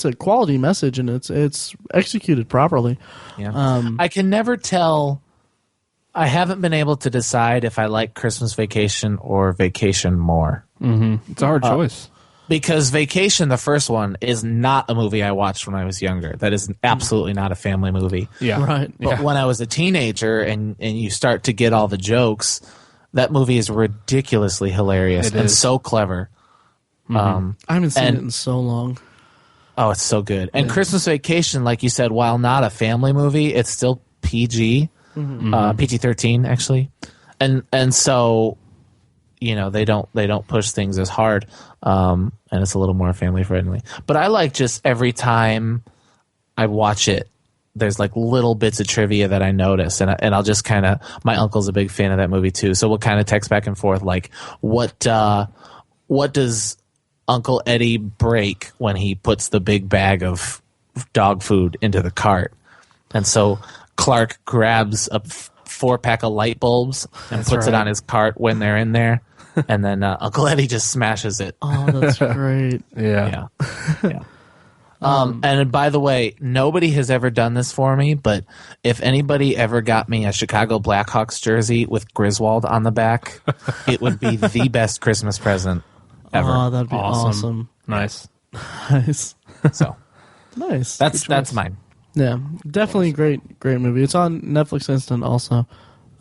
a quality message, and it's executed properly. Yeah. I can never tell. I haven't been able to decide if I like Christmas Vacation or Vacation more. It's a hard choice. Because Vacation, the first one, is not a movie I watched when I was younger. That is absolutely not a family movie. Yeah. Right. But when I was a teenager and you start to get all the jokes, that movie is ridiculously hilarious and so clever. I haven't seen it in so long. Oh, it's so good. And Christmas Vacation, like you said, while not a family movie, it's still PG, PG-13 actually, and so you know they don't push things as hard, and it's a little more family friendly. But I like just every time I watch it, there's like little bits of trivia that I notice, and I'll just kind of. My uncle's a big fan of that movie too, so we'll kind of text back and forth like, what does Uncle Eddie break when he puts the big bag of dog food into the cart? And so Clark grabs a 4-pack of light bulbs and puts it on his cart when they're in there, and then Uncle Eddie just smashes it. Oh, that's great. Yeah. And by the way, nobody has ever done this for me, but if anybody ever got me a Chicago Blackhawks jersey with Griswold on the back, it would be the best Christmas present ever. Oh, that'd be awesome. Nice. Nice. So Nice. that's mine. Yeah, definitely great movie. It's on Netflix Instant also,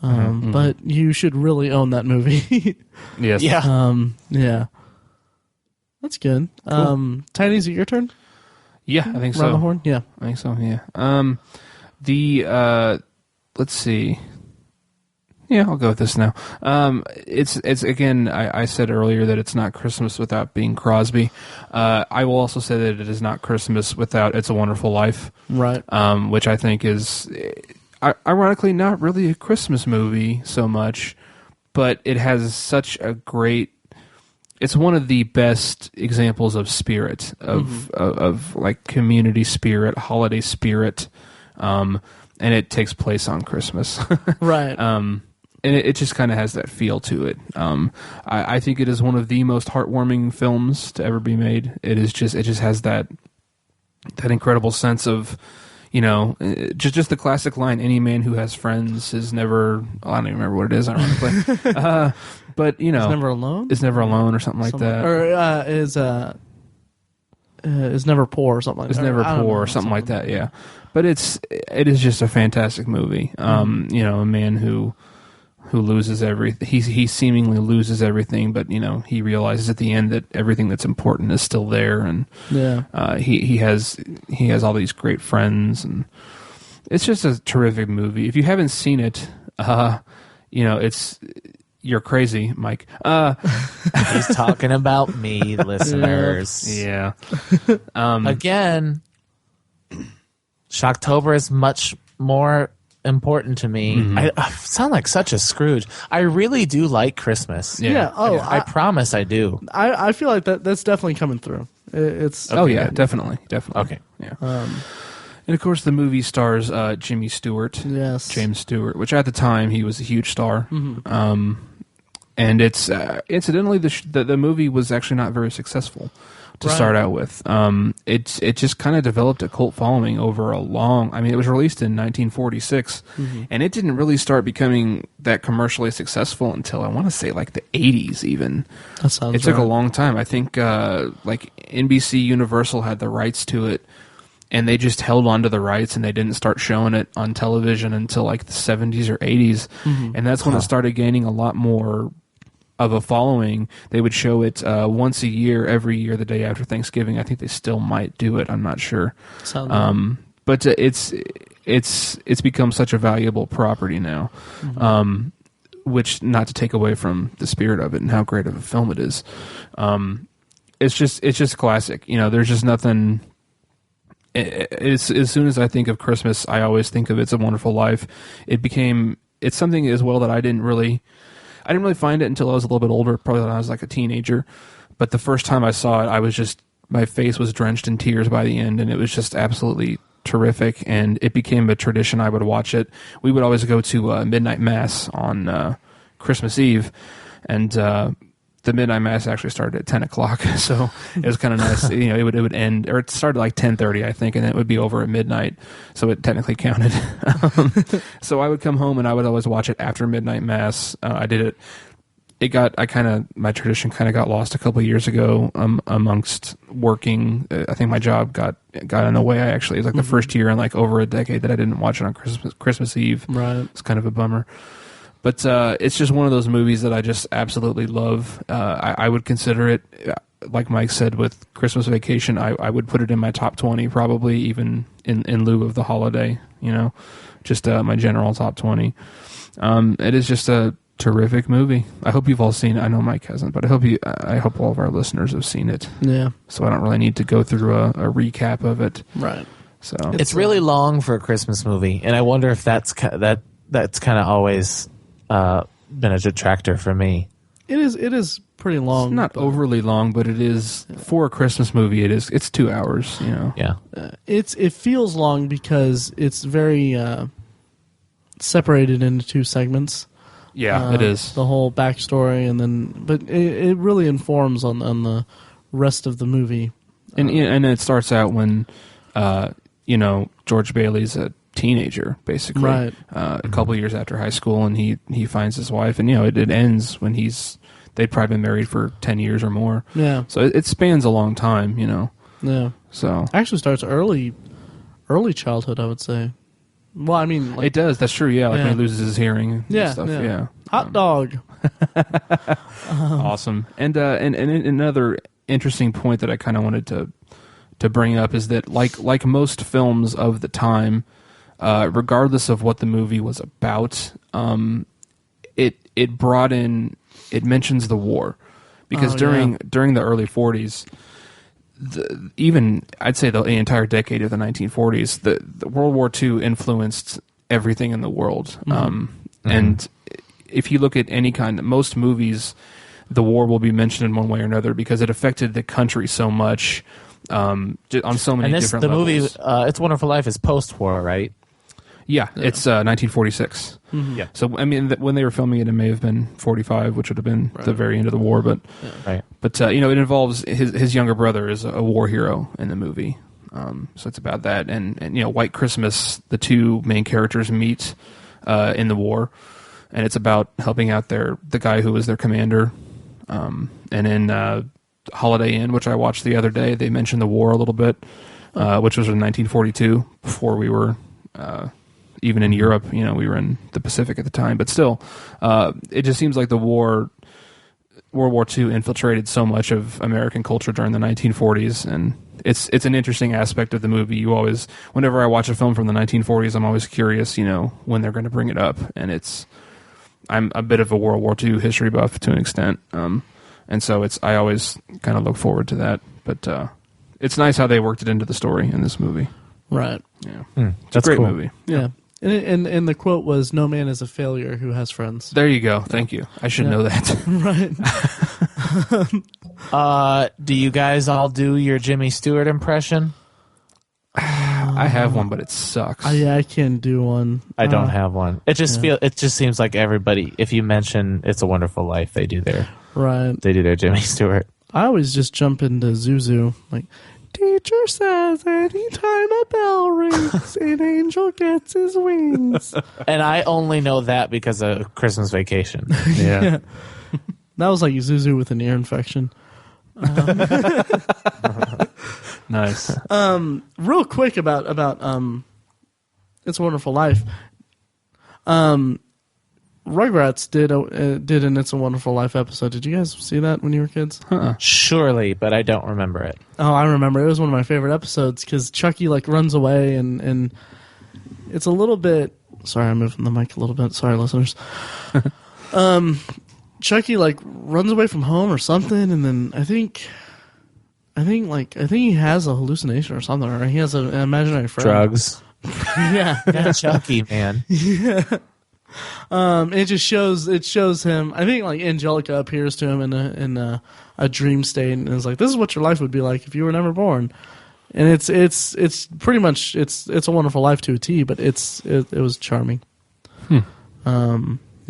but you should really own that movie. Yes. Yeah. Yeah, that's good. Cool. Tiny, is it your turn? Yeah, I think so. Around the horn? Yeah. I think so, yeah. Let's see. Yeah, I'll go with this now. It's again. I said earlier that it's not Christmas without Bing Crosby. I will also say that it is not Christmas without It's a Wonderful Life. Right. Which I think is ironically not really a Christmas movie so much, but it has such a great. It's one of the best examples of spirit of like community spirit, holiday spirit, and it takes place on Christmas. Right. And it just kind of has that feel to it. I think it is one of the most heartwarming films to ever be made. It just has that incredible sense of, just the classic line, any man who has friends is never, I don't even remember what it is, ironically. But, Is never alone? Is never alone or something like that. Or is never poor or something like that. Is never poor or something like that, yeah. But it is just a fantastic movie. A man who loses everything. He seemingly loses everything, but he realizes at the end that everything that's important is still there, and he has all these great friends, and it's just a terrific movie. If you haven't seen it, it's you're crazy, Mike. He's talking about me, listeners. Yeah. Again, Shocktober is much more important to me. I sound like such a Scrooge. I really do like Christmas. Yeah. Oh, I promise I do. I feel like that's definitely coming through. It's Oh yeah, definitely. Okay. Yeah. And of course, the movie stars Jimmy Stewart. Yes. James Stewart, which at the time he was a huge star. And it's incidentally the movie was actually not very successful to start out with. It just kind of developed a cult following over a long. I mean, it was released in 1946, and it didn't really start becoming that commercially successful until I want to say like the 80s. Even that sounds. It took a long time. I think like NBC Universal had the rights to it, and they just held on to the rights, and they didn't start showing it on television until like the 70s or 80s, and that's when it started gaining a lot more of a following. They would show it once a year, every year, the day after Thanksgiving. I think they still might do it. I'm not sure. But it's become such a valuable property now, which, not to take away from the spirit of it and how great of a film it is. It's just classic. There's just nothing. As soon as I think of Christmas, I always think of It's a Wonderful Life. It's something as well that I didn't really find it until I was a little bit older, probably when I was like a teenager. But the first time I saw it, my face was drenched in tears by the end, and it was just absolutely terrific. And it became a tradition. I would watch it. We would always go to midnight mass on Christmas Eve, and the midnight mass actually started at 10 o'clock, so it was kind of nice. It would end, or it started like 10:30, I think, and then it would be over at midnight, so it technically counted. So I would come home and I would always watch it after midnight mass. I did it. My tradition kind of got lost a couple of years ago amongst working. I think my job got in the way. It was like the first year in like over a decade that I didn't watch it on Christmas Eve. Right. It's kind of a bummer. But it's just one of those movies that I just absolutely love. I would consider it, like Mike said, with Christmas Vacation, I would put it in my top 20, probably even in lieu of The Holiday, just my general top 20. It is just a terrific movie. I hope you've all seen it. I know Mike hasn't, but I hope all of our listeners have seen it. Yeah. So I don't really need to go through a recap of it. Right. So it's really long for a Christmas movie, and I wonder if that's kind of always been a detractor for me. It is pretty long. It's not overly long, but it is for a Christmas movie. It's 2 hours. Yeah. It feels long because it's very separated into two segments. Yeah, it is. The whole backstory, but it really informs on the rest of the movie. And it starts out when George Bailey's a teenager, basically, right? A couple years after high school, and he finds his wife, and it ends when they'd probably been married for 10 years or more. Yeah. So it spans a long time, Yeah. So actually starts early childhood, I would say. Well, I mean, it does. That's true. Yeah, when he loses his hearing. And stuff. Yeah. Hot dog. Awesome. And another interesting point that I kind of wanted to bring up is that like most films of the time, regardless of what the movie was about, it brought in, it mentions the war, because during the early 40s, even I'd say the entire decade of the 1940s, the World War II influenced everything in the world. And if you look at most movies, the war will be mentioned in one way or another because it affected the country so much on so many different levels. The movie It's a Wonderful Life is post-war, right? Yeah, it's 1946. Yeah. So I mean, when they were filming it may have been 45, which would have been the very end of the war. But it involves his younger brother is a war hero in the movie. So it's about that, and White Christmas. The two main characters meet in the war, and it's about helping out the guy who was their commander. And in Holiday Inn, which I watched the other day, they mentioned the war a little bit, which was in 1942, before we were even in Europe. We were in the Pacific at the time, but still, it just seems like World War II infiltrated so much of American culture during the 1940s, and it's an interesting aspect of the movie. Whenever I watch a film from the 1940s, I'm always curious, when they're going to bring it up, and I'm a bit of a World War II history buff to an extent, and so I always kind of look forward to that. But it's nice how they worked it into the story in this movie. Right. Yeah, it's a great movie. Yeah. And the quote was, "No man is a failure who has friends." There you go. Thank you. I should know that. Right. Do you guys all do your Jimmy Stewart impression? I have one, but it sucks. I can't do one. I don't have one. It just seems like everybody, if you mention It's a Wonderful Life, they do their Jimmy Stewart. I always just jump into Zuzu, like, teacher says anytime a bell rings, an angel gets his wings. And I only know that because of Christmas Vacation. Yeah. That was like Zuzu with an ear infection. Nice. Real quick about It's a Wonderful Life. Rugrats did an It's a Wonderful Life episode. Did you guys see that when you were kids? Surely, but I don't remember it. Oh, I remember. It was one of my favorite episodes because Chucky runs away and it's a little bit. Sorry, I'm moving the mic a little bit. Sorry, listeners. Chucky runs away from home or something, and then I think he has a hallucination or something, or he has an imaginary friend. Drugs. Yeah, Chucky, man. Yeah. It shows him. I think Angelica appears to him in a dream state and is like, "This is what your life would be like if you were never born." And it's pretty much it's a Wonderful Life to a T, but it was charming.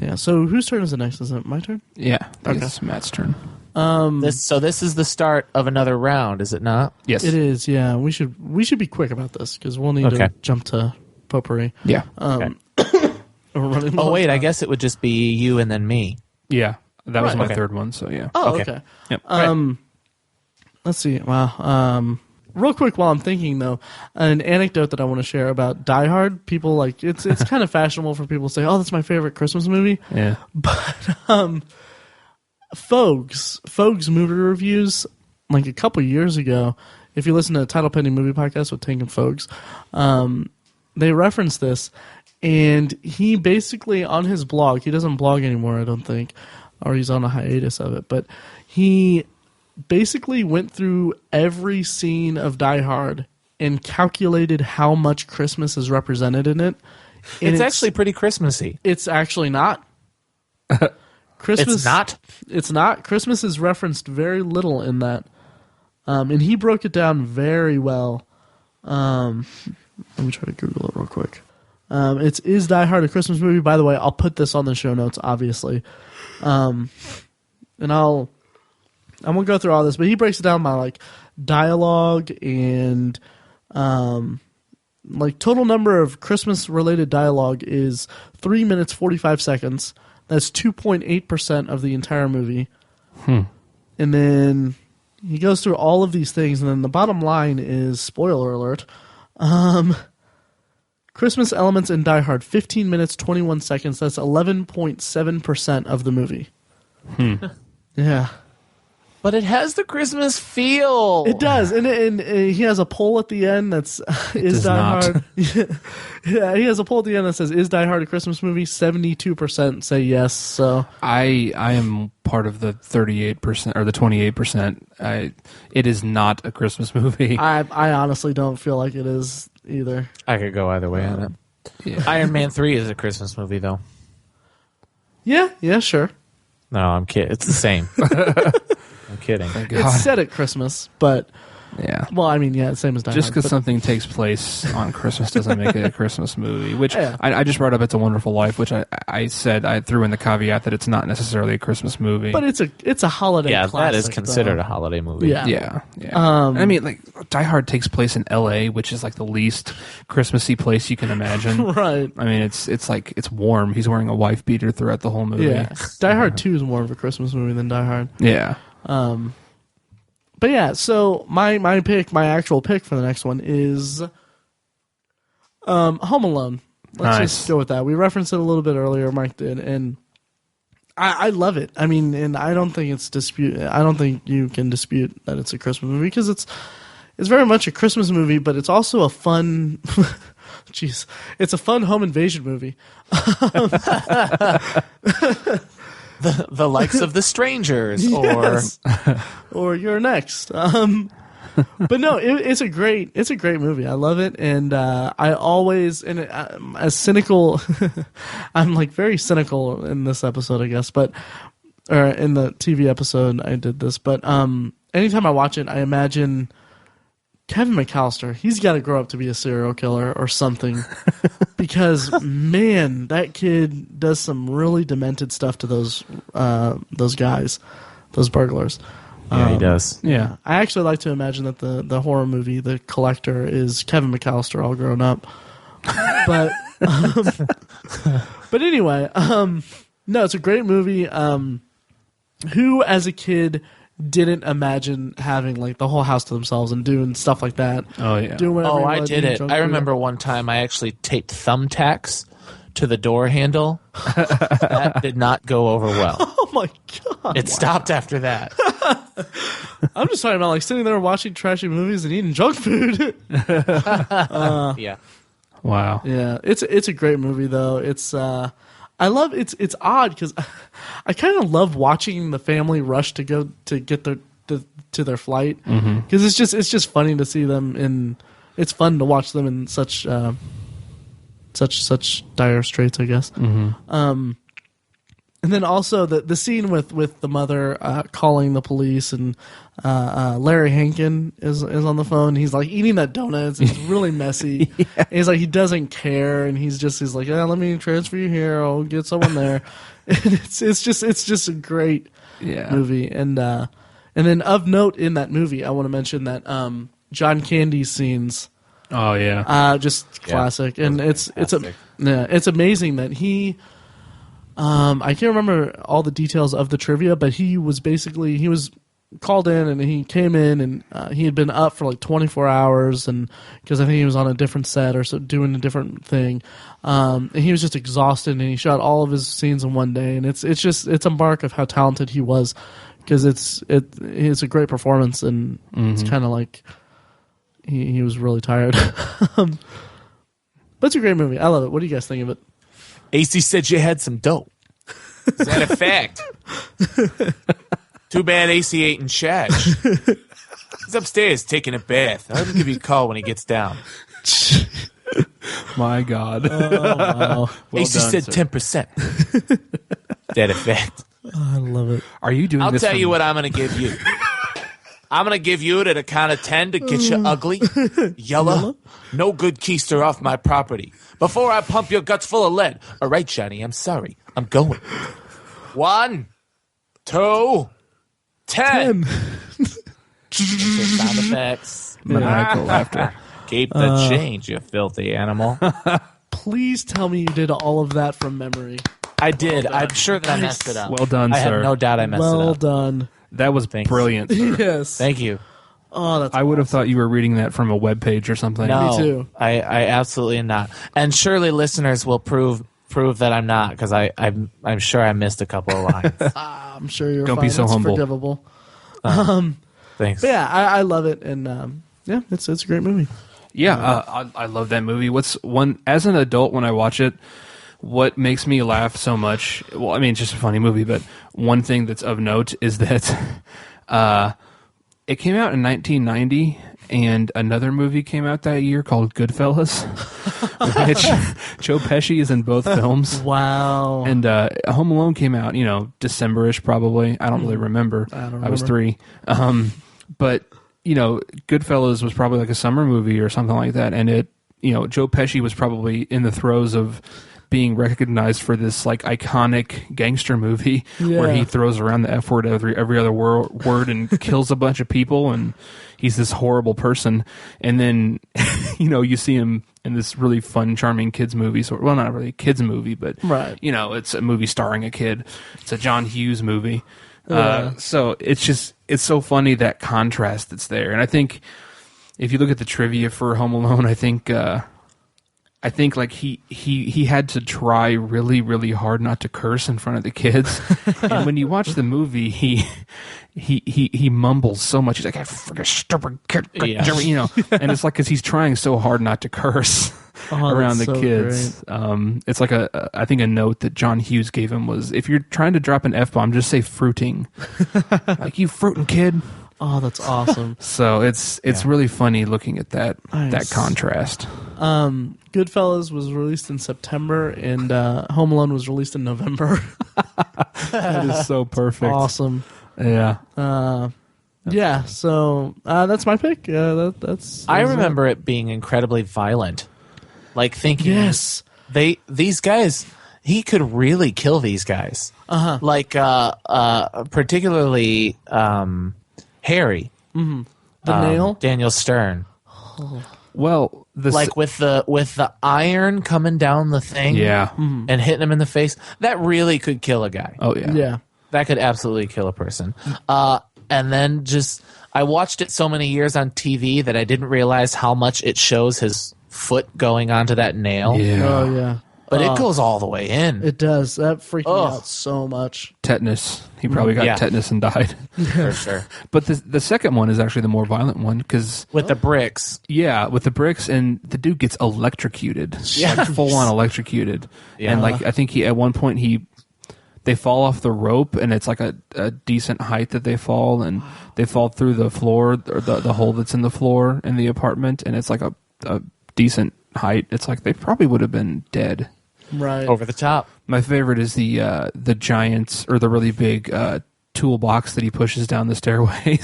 Yeah. So whose turn is it next? Is it my turn? Yeah. Okay. It's Matt's turn. This is the start of another round, is it not? Yes, it is. Yeah, we should be quick about this because we'll need to jump to Potpourri. Yeah. Okay. We're running oh wait, time. I guess it would just be you and then me. Yeah, that was my Okay. third one. So yeah. Oh, okay. Yep. Let's see. Wow. Real quick, while I'm thinking though, an anecdote that I want to share about Die Hard. People it's kind of fashionable for people to say, "Oh, that's my favorite Christmas movie." Yeah. But Fogue's movie reviews, a couple years ago, if you listen to the Title Pending Movie Podcast with Tank and Fogues, they referenced this, and he basically, on his blog, he doesn't blog anymore, I don't think, or he's on a hiatus of it, but he basically went through every scene of Die Hard and calculated how much Christmas is represented in it. And It's actually pretty Christmassy. It's actually not. Christmas, It's not? It's not. Christmas is referenced very little in that. And he broke it down very well. Let me try to Google it real quick. Is Die Hard a Christmas movie? By the way, I'll put this on the show notes, obviously. And I'm going to go through all this, but he breaks it down by dialogue and total number of Christmas related dialogue is 3 minutes 45 seconds. That's 2.8% of the entire movie. And then he goes through all of these things, and then the bottom line is, spoiler alert, Christmas elements in Die Hard, 15 minutes, 21 seconds. That's 11.7% of the movie. Yeah. But it has the Christmas feel. It does, and he has a poll at the end that's is Die Hard. Yeah, he has a poll at the end that says, "Is Die Hard a Christmas movie?" 72% say yes. So I am part of the 38% or the 28%. It is not a Christmas movie. I honestly don't feel like it is either. I could go either way on it. Yeah. Iron Man 3 is a Christmas movie, though. Yeah, sure. No, I'm kidding. It's the same. I'm kidding. It's set at Christmas, but yeah. Well, I mean, yeah, same as Die Hard. Just because something takes place on Christmas doesn't make it a Christmas movie. Which I just brought up It's a Wonderful Life, which I said I threw in the caveat that it's not necessarily a Christmas movie. But it's a holiday. Yeah, classic, that is considered a holiday movie. Yeah. I mean, like Die Hard takes place in L.A., which is like the least Christmassy place you can imagine. Right. I mean, it's like it's warm. He's wearing a wife beater throughout the whole movie. Yeah. Die Hard 2 is more of a Christmas movie than Die Hard. Yeah. But yeah, so my actual pick for the next one is Home Alone. Let's just go with that. We referenced it a little bit earlier, Mike did, and I love it. I mean, and I don't think you can dispute that it's a Christmas movie because it's very much a Christmas movie, but it's also a fun it's a fun home invasion movie. The likes of The Strangers, yes. or You're Next. But no, it's a great movie. I love it, and I always as cynical. I'm like very cynical in this episode, I guess, or in the TV episode I did this. But anytime I watch it, I imagine Kevin McAllister. He's got to grow up to be a serial killer or something, because man, that kid does some really demented stuff to those guys, those burglars. Yeah, he does. Yeah, I actually like to imagine that the horror movie, The Collector, is Kevin McAllister all grown up. But but anyway, no, it's a great movie. Who as a kid didn't imagine having like the whole house to themselves and doing stuff like that? Oh yeah. I did it. I remember one time I actually taped thumbtacks to the door handle. That did not go over well. Oh my god! It stopped after that. I'm just talking about like sitting there watching trashy movies and eating junk food. Yeah. Wow. Yeah, it's a great movie though. It's I love it's odd because I kind of love watching the family rush to go to get to their flight because it's just funny to see them in. It's fun to watch them in such dire straits, I guess. And then also the scene with the mother calling the police and Larry Hankin is on the phone. He's like eating that donut. It's really messy. Yeah. He's like he doesn't care, and he's like, yeah, let me transfer you here. I'll get someone there. And it's just a great movie. And then of note in that movie, I want to mention that John Candy's scenes. Oh yeah, just classic. And it's amazing that he. I can't remember all the details of the trivia, but he was called in and he came in and he had been up for like 24 hours and because I think he was on a different set or so doing a different thing, and he was just exhausted and he shot all of his scenes in one day, and it's a mark of how talented he was because it's a great performance, and it's kind of like he was really tired. But it's a great movie. I love it. What do you guys think of it? AC said you had some dope. Is that a fact? Too bad AC ain't in charge. He's upstairs taking a bath. I'll give you a call when he gets down. My God. Oh, wow. Well AC said 10%. That a fact. Oh, I love it. Are you doing I'll this? I'll tell you what I'm going to give you. I'm going to give you it at a count of 10 to get you ugly, yellow, no good keister off my property. Before I pump your guts full of lead. All right, Johnny, I'm sorry. I'm going. 1, 2, 10. Sound effects. Maniacal laughter. Keep the change, you filthy animal. Please tell me you did all of that from memory. I did. I'm sure that I messed it up. Well done, I sir. have no doubt I messed it up. Well done. That was brilliant, sir. Yes. Thank you. Oh, that's I would have thought you were reading that from a webpage or something. No, Me too. I absolutely am not. And surely listeners will prove that I'm not, because I'm sure I missed a couple of lines. I'm sure you're Don't fine. be so It's humble. Forgivable. Thanks. But yeah, I love it, and yeah, it's a great movie. Yeah, I love that movie. As an adult when I watch it, what makes me laugh so much? Well, I mean, it's just a funny movie, but one thing that's of note is that it came out in 1990, and another movie came out that year called Goodfellas, which Joe Pesci is in both films. Wow. And Home Alone came out, December-ish probably. I don't really remember. I was 3. But Goodfellas was probably like a summer movie or something like that, and Joe Pesci was probably in the throes of being recognized for this like iconic gangster movie where he throws around the F word every other word and kills a bunch of people, and he's this horrible person. And then you see him in this really fun, charming kids movie. Well, not really a kids movie, but it's a movie starring a kid. It's a John Hughes movie. So it's so funny, that contrast that's there. And I think if you look at the trivia for Home Alone, I think like he had to try really, really hard not to curse in front of the kids. And when you watch the movie, he mumbles so much. He's like, "I freaking stupid kid," and it's like because he's trying so hard not to curse around the kids. It's like I think a note that John Hughes gave him was, if you're trying to drop an F-bomb, just say fruiting. Like, "You fruiting kid." Oh, that's awesome. So it's really funny looking at that contrast. Goodfellas was released in September, and Home Alone was released in November. That is so perfect. Awesome. Yeah. Yeah. So that's my pick. I remember it being incredibly violent. Like thinking, yes, these guys, he could really kill these guys. Like particularly Harry, the nail, Daniel Stern. Well, with the iron coming down the thing, and hitting him in the face, that really could kill a guy. Oh yeah, yeah, that could absolutely kill a person. And then I watched it so many years on TV that I didn't realize how much it shows his foot going onto that nail. Yeah. Oh yeah. But it goes all the way in. It does. That freaked me out so much. Tetanus. He probably got tetanus and died. For sure. But the second one is actually the more violent one because with the bricks. Yeah, with the bricks, and the dude gets electrocuted. Yeah, like full on electrocuted. Yeah. And I think at one point they fall off the rope, and it's like a decent height that they fall, and they fall through the floor or the hole that's in the floor in the apartment, and it's like a decent height. It's like they probably would have been dead. Right. Over the top. My favorite is the giant, or the really big toolbox that he pushes down the stairway,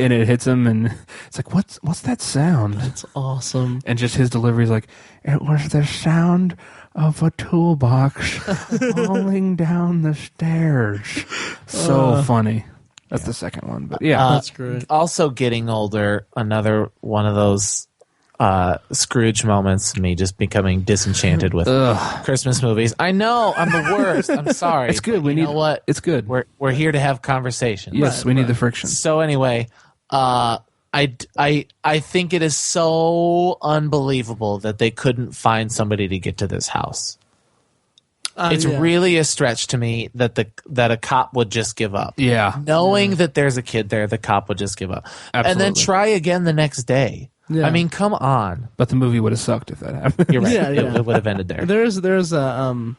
and it hits him, and it's like, what's that sound? That's awesome. And just his delivery is like, "It was the sound of a toolbox falling down the stairs." So funny. That's the second one, but that's great. Also, getting older, another one of those Scrooge moments, me just becoming disenchanted with Christmas movies. I know, I'm the worst. I'm sorry. It's good. You know what? It's good. We're here to have conversations. Yes, we need the friction. So anyway, I think it is so unbelievable that they couldn't find somebody to get to this house. It's really a stretch to me that a cop would just give up. Yeah. Knowing that there's a kid there, the cop would just give up. Absolutely. And then try again the next day. Yeah. I mean, come on. But the movie would have sucked if that happened. You're right. It would have ended there. There's a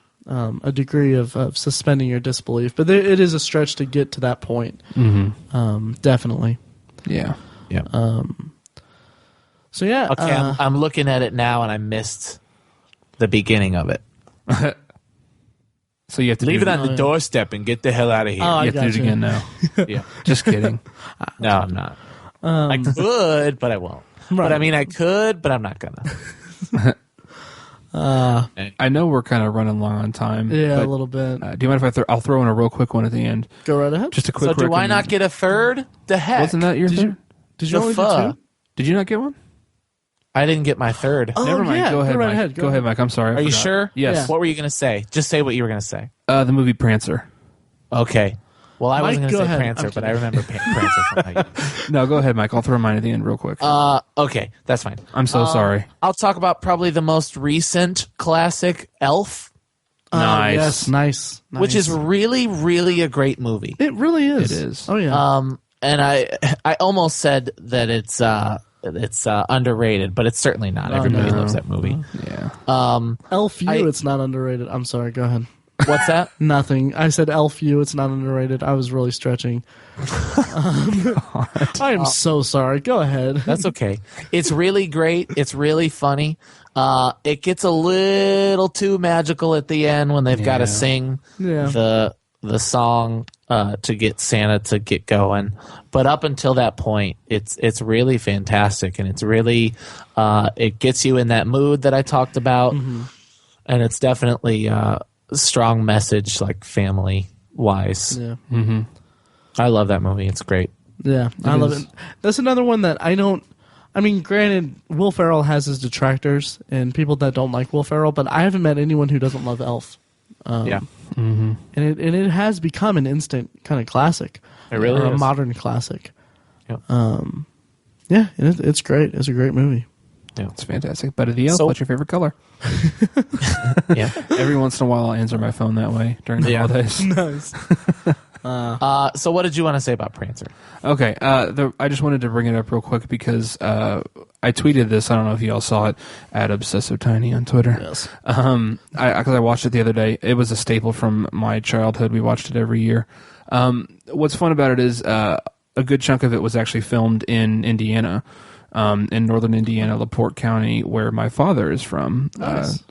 degree of suspending your disbelief, but it is a stretch to get to that point. Mm-hmm. Definitely. Yeah. Yeah. So yeah. Okay, I'm looking at it now, and I missed the beginning of it. So you have to leave it on the doorstep and get the hell out of here. Oh, you have to do it again now. Yeah. Just kidding. No, I'm not. I could, but I won't. Right. But I mean, I could, but I'm not gonna. I know we're kind of running long on time. Yeah, a little bit. Do you mind if I'll throw in a real quick one at the end? Go right ahead. Just a quick. So do I not get a third? The heck? Wasn't that your third? Did you only do two? Did you not get one? I didn't get my third. Oh, never mind. Yeah. Go ahead, right Mike. Ahead. Go ahead, Mike. I'm sorry. Are you sure? Yes. Yeah. What were you going to say? Just say what you were going to say. The movie Prancer. Okay. Well, I wasn't going to say ahead. Prancer, but I remember Prancer somehow. No, go ahead, Mike. I'll throw mine at the end real quick. Okay, that's fine. I'm so sorry. I'll talk about probably the most recent classic, Elf. Nice. Yes, nice. Which is really, really a great movie. It really is. It is. Oh yeah. and I almost said that it's underrated, but it's certainly not. Everybody loves that movie. Yeah. LFU, it's not underrated. I'm sorry. Go ahead. What's that? Nothing. I said LFU, it's not underrated. I was really stretching. I am so sorry. Go ahead. That's okay. It's really great. It's really funny. It gets a little too magical at the end when they've got to sing the song to get Santa to get going. But up until that point, it's really fantastic, and it's really it gets you in that mood that I talked about, and it's definitely strong message, like family wise. Yeah. Mm-hmm. I love that movie. It's great. Yeah, I love it. That's another one that I don't. I mean, granted, Will Ferrell has his detractors and people that don't like Will Ferrell, but I haven't met anyone who doesn't love Elf. Yeah, and it has become an instant kind of classic. It really or is. a modern classic. Yep. Yeah, it's great. It's a great movie. Yeah. It's fantastic. Buddy the Elf, So- what's your favorite color? Yeah. Every once in a while, I'll answer my phone that way during the holidays. Nice. So what did you want to say about Prancer? Okay, I just wanted to bring it up real quick because I tweeted this. I don't know if you all saw it at Obsessive Tiny on Twitter. Yes. Because I watched it the other day. It was a staple from my childhood. We watched it every year. What's fun about it is a good chunk of it was actually filmed in Indiana. In northern Indiana, LaPorte County, where my father is from. Nice.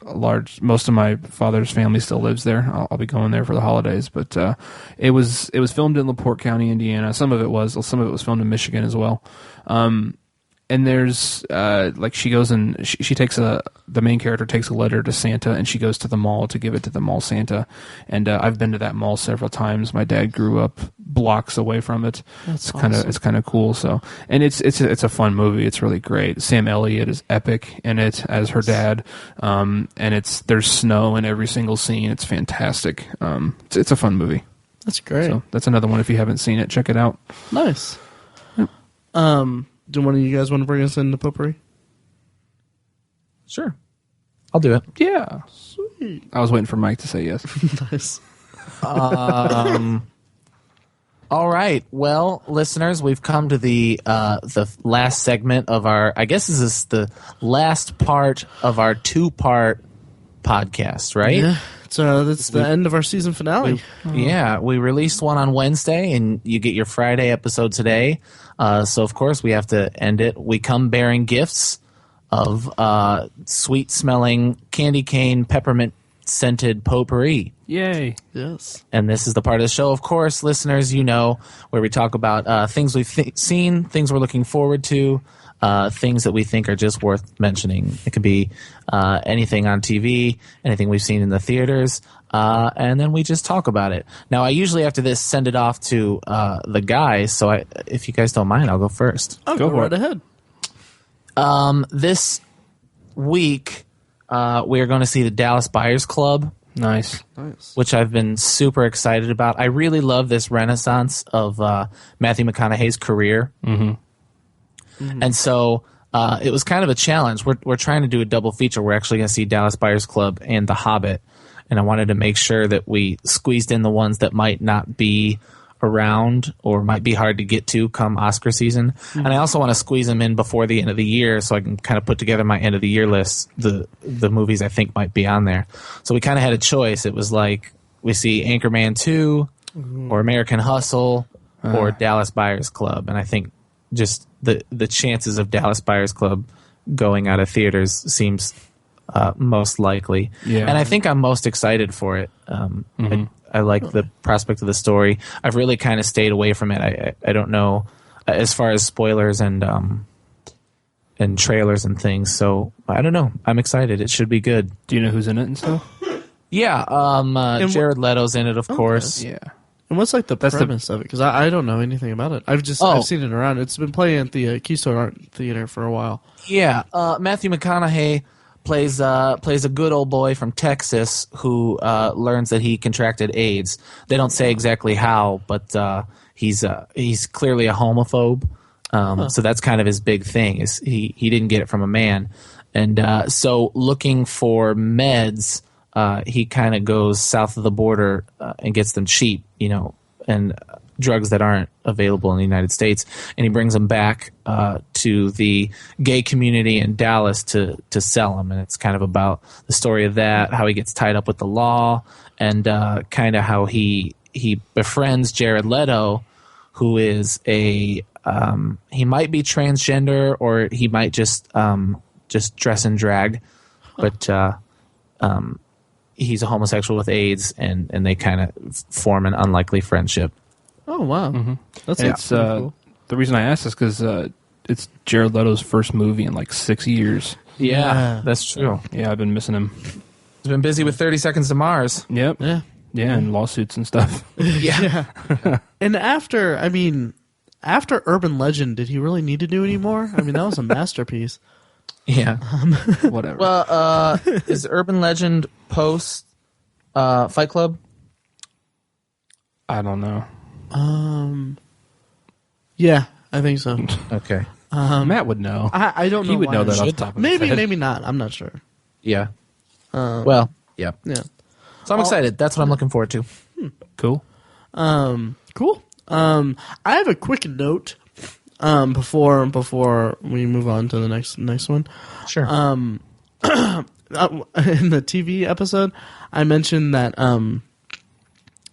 Most of my father's family still lives there. I'll be going there for the holidays, but it was filmed in LaPorte County, Indiana. Some of it was filmed in Michigan as well. And there's like she goes and she takes the main character takes a letter to Santa, and she goes to the mall to give it to the mall Santa. And I've been to that mall several times. My dad grew up blocks away from it. That's It's kind of cool. So, and it's a fun movie. It's really great. Sam Elliott is epic in it as her dad. And there's snow in every single scene. It's fantastic. It's a fun movie. That's great. So that's another one. If you haven't seen it, check it out. Nice. Do one of you guys want to bring us into Potpourri? Sure, I'll do it. Yeah. Sweet. I was waiting for Mike to say yes. Nice. All right. Well, listeners, we've come to the last segment of our. I guess this is the last part of our 2-part podcast, right? Yeah. So that's the end of our season finale. Yeah, we released one on Wednesday, and you get your Friday episode today. So, of course, we have to end it. We come bearing gifts of sweet-smelling candy cane, peppermint-scented potpourri. Yay. Yes. And this is the part of the show, of course, listeners, you know, where we talk about things we've seen, things we're looking forward to, things that we think are just worth mentioning. It could be anything on TV, anything we've seen in the theaters, and then we just talk about it. Now, I usually, after this, send it off to the guys, so if you guys don't mind, I'll go first. I'll go right ahead. This week, we are going to see the Dallas Buyers Club, Nice. which I've been super excited about. I really love this renaissance of Matthew McConaughey's career. And so it was kind of a challenge. We're trying to do a double feature. We're actually going to see Dallas Buyers Club and The Hobbit. And I wanted to make sure that we squeezed in the ones that might not be around or might be hard to get to come Oscar season. And I also want to squeeze them in before the end of the year so I can kind of put together my end of the year list, the movies I think might be on there. So we kind of had a choice. It was like we see Anchorman 2 or American Hustle or Dallas Buyers Club. And I think just the chances of Dallas Buyers Club going out of theaters seems most likely. Yeah. And I think I'm most excited for it. I like the prospect of the story. I've really kind of stayed away from it. I don't know as far as spoilers and trailers and things. So I don't know. I'm excited. It should be good. Do you know who's in it and stuff? Yeah. Jared Leto's in it, of course. Yeah. And what's like the premise of it? Because I don't know anything about it. I've seen it around. It's been playing at the Keystone Art Theater for a while. Yeah. Matthew McConaughey plays a good old boy from Texas who learns that he contracted AIDS. They don't say exactly how, but he's clearly a homophobe. So that's kind of his big thing is he didn't get it from a man, and so looking for meds, he kind of goes south of the border and gets them cheap, you know. And drugs that aren't available in the United States, and he brings them back to the gay community in Dallas to sell them. And it's kind of about the story of that, how he gets tied up with the law, and kind of how he befriends Jared Leto, who is he might be transgender, or he might just dress in drag, but he's a homosexual with AIDS, and they kind of form an unlikely friendship. Oh wow, It's cool. the reason I asked is because it's Jared Leto's first movie in like 6 years. Yeah, that's true. Yeah, I've been missing him. He's been busy with 30 Seconds to Mars. Yep. Yeah. Yeah, and lawsuits and stuff. Yeah. And after Urban Legend, did he really need to do any more? I mean, that was a masterpiece. Yeah. Whatever. Well, is Urban Legend post Fight Club? I don't know. Yeah, I think so. Okay. Matt would know. I don't know. He would why. know that off the top of his Maybe, head. maybe not. I'm not sure. Yeah. Well, yeah. Yeah. So I'm excited. That's what I'm looking forward to. Cool. Cool. I have a quick note before we move on to the next one. Sure. In the TV episode, I mentioned that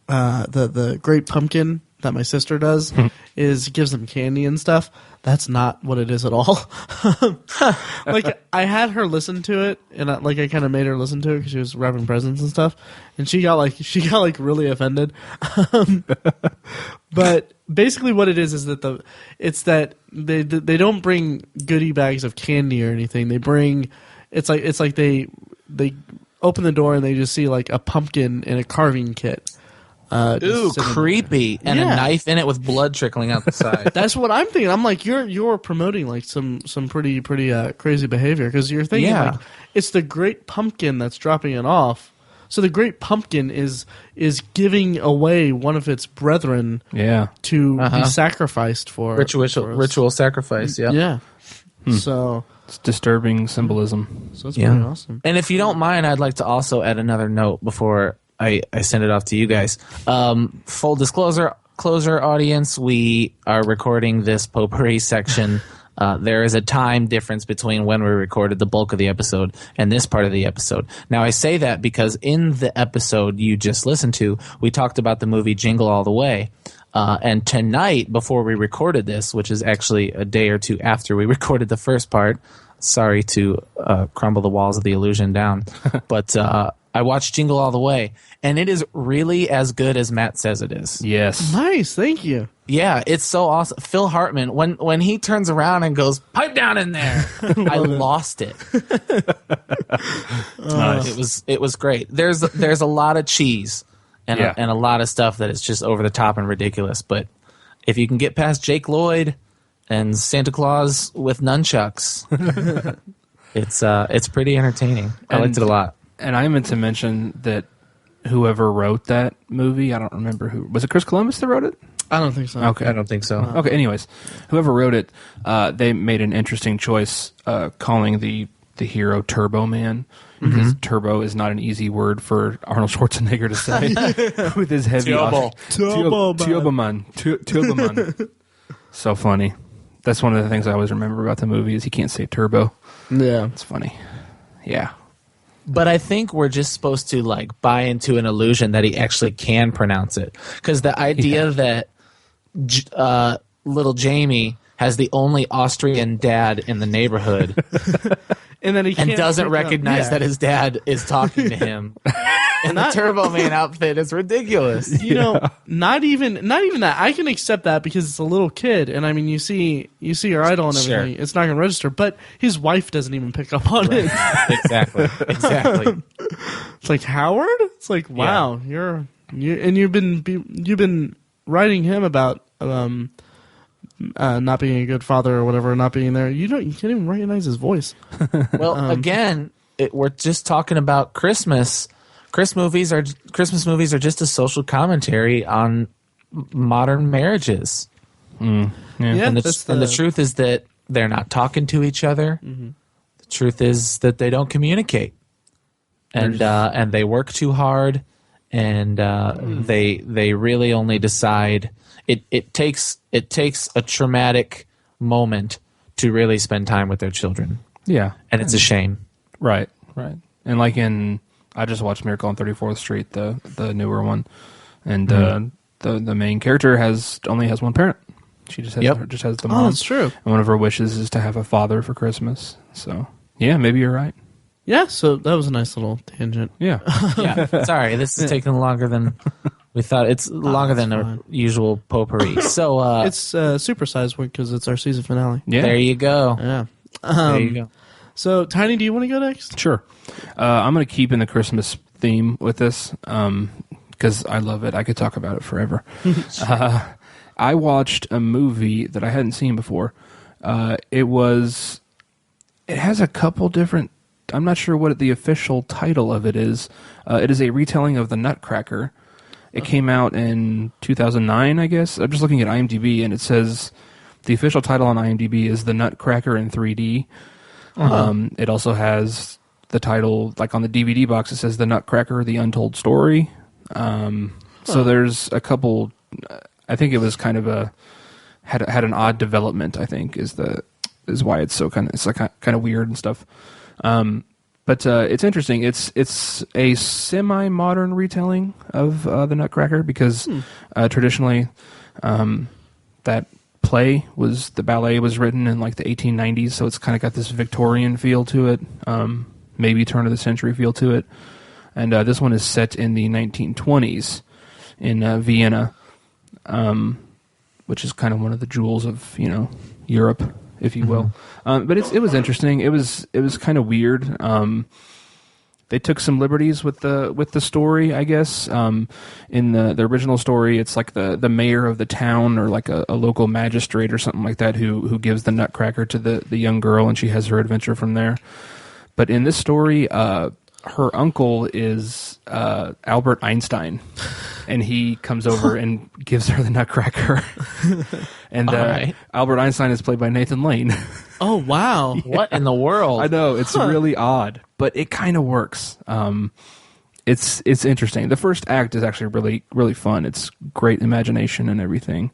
the Great Pumpkin that my sister does gives them candy and stuff. That's not what it is at all. Like, I had her listen to it, and I kind of made her listen to it because she was wrapping presents and stuff, and she got really offended. But basically, what it is that they don't bring goodie bags of candy or anything. They bring it's like they open the door and they just see like a pumpkin in a carving kit. Ooh, creepy. And a knife in it with blood trickling out the side. That's what I'm thinking. I'm like, you're promoting like some pretty crazy behavior, because you're thinking like it's the Great Pumpkin that's dropping it off. So the Great Pumpkin is giving away one of its brethren to be sacrificed for ritual sacrifice. Yeah. Yeah. So It's disturbing symbolism. it's pretty awesome. And if you don't mind, I'd like to also add another note before I send it off to you guys. Full disclosure, audience, we are recording this potpourri section. There is a time difference between when we recorded the bulk of the episode and this part of the episode. Now, I say that because in the episode you just listened to, we talked about the movie Jingle All the Way. And tonight, before we recorded this, which is actually a day or two after we recorded the first part, sorry to crumble the walls of the illusion down, but I watched Jingle All the Way, and it is really as good as Matt says it is. Yes. Nice, thank you. Yeah, it's so awesome. Phil Hartman, when he turns around and goes, "Pipe down in there," I lost it. Nice. It was great. There's a lot of cheese and a lot of stuff that is just over the top and ridiculous. But if you can get past Jake Lloyd and Santa Claus with nunchucks, it's pretty entertaining. I liked it a lot. And I meant to mention that whoever wrote that movie, I don't remember who. Was it Chris Columbus that wrote it? I don't think so. Okay. I don't think so. Okay, anyways, whoever wrote it, they made an interesting choice calling the hero Turbo Man, because turbo is not an easy word for Arnold Schwarzenegger to say with his heavy Turbo Man. So funny. That's one of the things I always remember about the movie is he can't say turbo. Yeah. It's funny. Yeah. But I think we're just supposed to like buy into an illusion that he actually can pronounce it, because the idea that little Jamie has the only Austrian dad in the neighborhood And then he doesn't recognize that his dad is talking to him. And the Turbo Man outfit is ridiculous. You know, not even that. I can accept that because it's a little kid, and I mean, you see your idol and everything. Sure. It's not going to register, but his wife doesn't even pick up on it. Exactly. It's like, Howard. It's like, wow, you've been writing him about not being a good father or whatever, not being there. You can't even recognize his voice. Well, again, we're just talking about Christmas. Christmas movies are just a social commentary on modern marriages. Yeah, And the truth is that they're not talking to each other. Mm-hmm. The truth is that they don't communicate, and they work too hard, and they really only decide. It takes a traumatic moment to really spend time with their children. Yeah, and it's a shame. Right. And like I just watched Miracle on 34th Street, the newer one, and the main character only has one parent. She just has the mom. Oh, that's true. And one of her wishes is to have a father for Christmas. So yeah, maybe you're right. Yeah, so that was a nice little tangent. Yeah. Yeah. Sorry, this is taking longer than we thought. It's longer than a usual potpourri. So it's supersized one because it's our season finale. Yeah. There you go. Yeah. There you go. So, Tiny, do you want to go next? Sure. I'm going to keep in the Christmas theme with this because I love it. I could talk about it forever. I watched a movie that I hadn't seen before. It has a couple different... I'm not sure what the official title of it is. It is a retelling of the Nutcracker. It came out in 2009, I guess. I'm just looking at IMDb, and it says the official title on IMDb is The Nutcracker in 3D. It also has the title, like on the DVD box, it says The Nutcracker, The Untold Story. So there's a couple... I think it was kind of had an odd development, I think, is why it's so kind of weird and stuff. But it's interesting. It's a semi-modern retelling of the Nutcracker because traditionally that the ballet was written in like the 1890s, so it's kind of got this Victorian feel to it, maybe turn of the century feel to it. And this one is set in the 1920s in Vienna, which is kind of one of the jewels of Europe, if you will. But it was interesting. It was kind of weird. They took some liberties with the story, I guess. In the original story, it's like the mayor of the town or like a local magistrate or something like that who gives the Nutcracker to the young girl, and she has her adventure from there. But in this story, her uncle is Albert Einstein, and he comes over and gives her the Nutcracker. And Albert Einstein is played by Nathan Lane. Oh, wow. What in the world? I know, it's really odd, but it kind of works. It's interesting. The first act is actually really, really fun. It's great imagination and everything.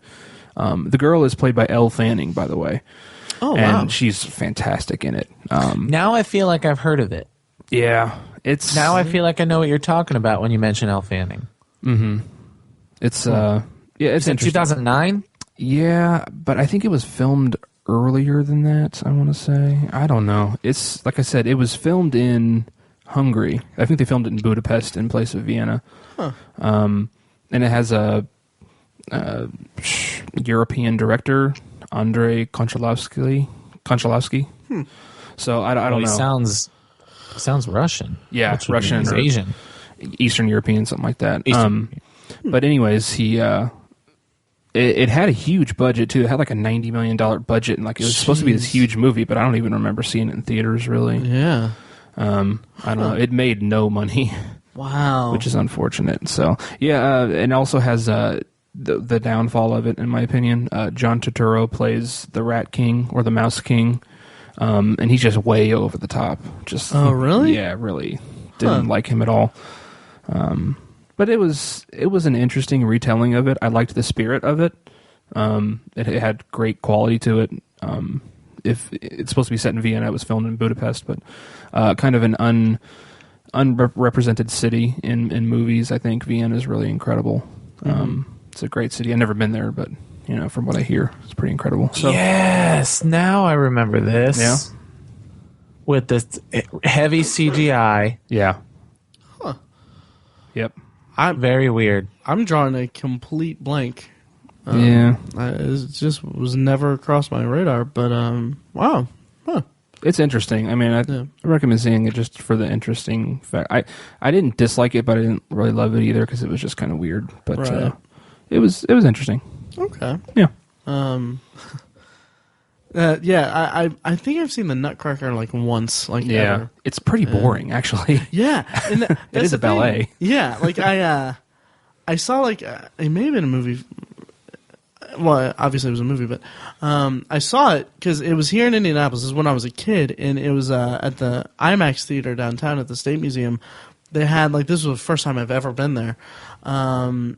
The girl is played by Elle Fanning, by the way. Oh, and wow. she's fantastic in it. Now I feel like I've heard of it. Yeah. Now I feel like I know what you're talking about when you mention Elle Fanning. Mm-hmm. It's interesting. 2009? Yeah, but I think it was filmed earlier than that, I want to say. I don't know. It's, like I said, it was filmed in Hungary. I think they filmed it in Budapest in place of Vienna. Huh. And it has a European director, Andrei Konchalovsky. So I don't know. He sounds Russian. Yeah, Russian or Asian. Eastern European, something like that. But anyways, he... It had a huge budget too. It had like a $90 million budget, and like it was supposed to be this huge movie, but I don't even remember seeing it in theaters really. Yeah. I don't know. It made no money. Wow. Which is unfortunate. So yeah, and also has the downfall of it, in my opinion. John Turturro plays the Rat King or the Mouse King, and he's just way over the top. Just really? Yeah, really didn't like him at all. But it was an interesting retelling of it. I liked the spirit of it. It had great quality to it. If it's supposed to be set in Vienna, it was filmed in Budapest, but kind of an unrepresented city in movies. I think Vienna is really incredible. It's a great city. I've never been there, but from what I hear, it's pretty incredible. So, yes, now I remember this. Yeah, with this heavy CGI. Yeah. Huh. Yep. Very weird. I'm drawing a complete blank. Yeah. It just was never across my radar, but wow. Huh. It's interesting. I mean, I recommend seeing it just for the interesting fact. I didn't dislike it, but I didn't really love it either because it was just kind of weird. But it was interesting. Okay. Yeah. I think I've seen the Nutcracker like once. Like ever. It's pretty boring actually. Yeah, and it is a ballet. Thing. Yeah, like I saw like it may have been a movie. Well, obviously it was a movie, but I saw it because it was here in Indianapolis. This is when I was a kid, and it was at the IMAX theater downtown at the State Museum. they had like, this was the first time I've ever been there, and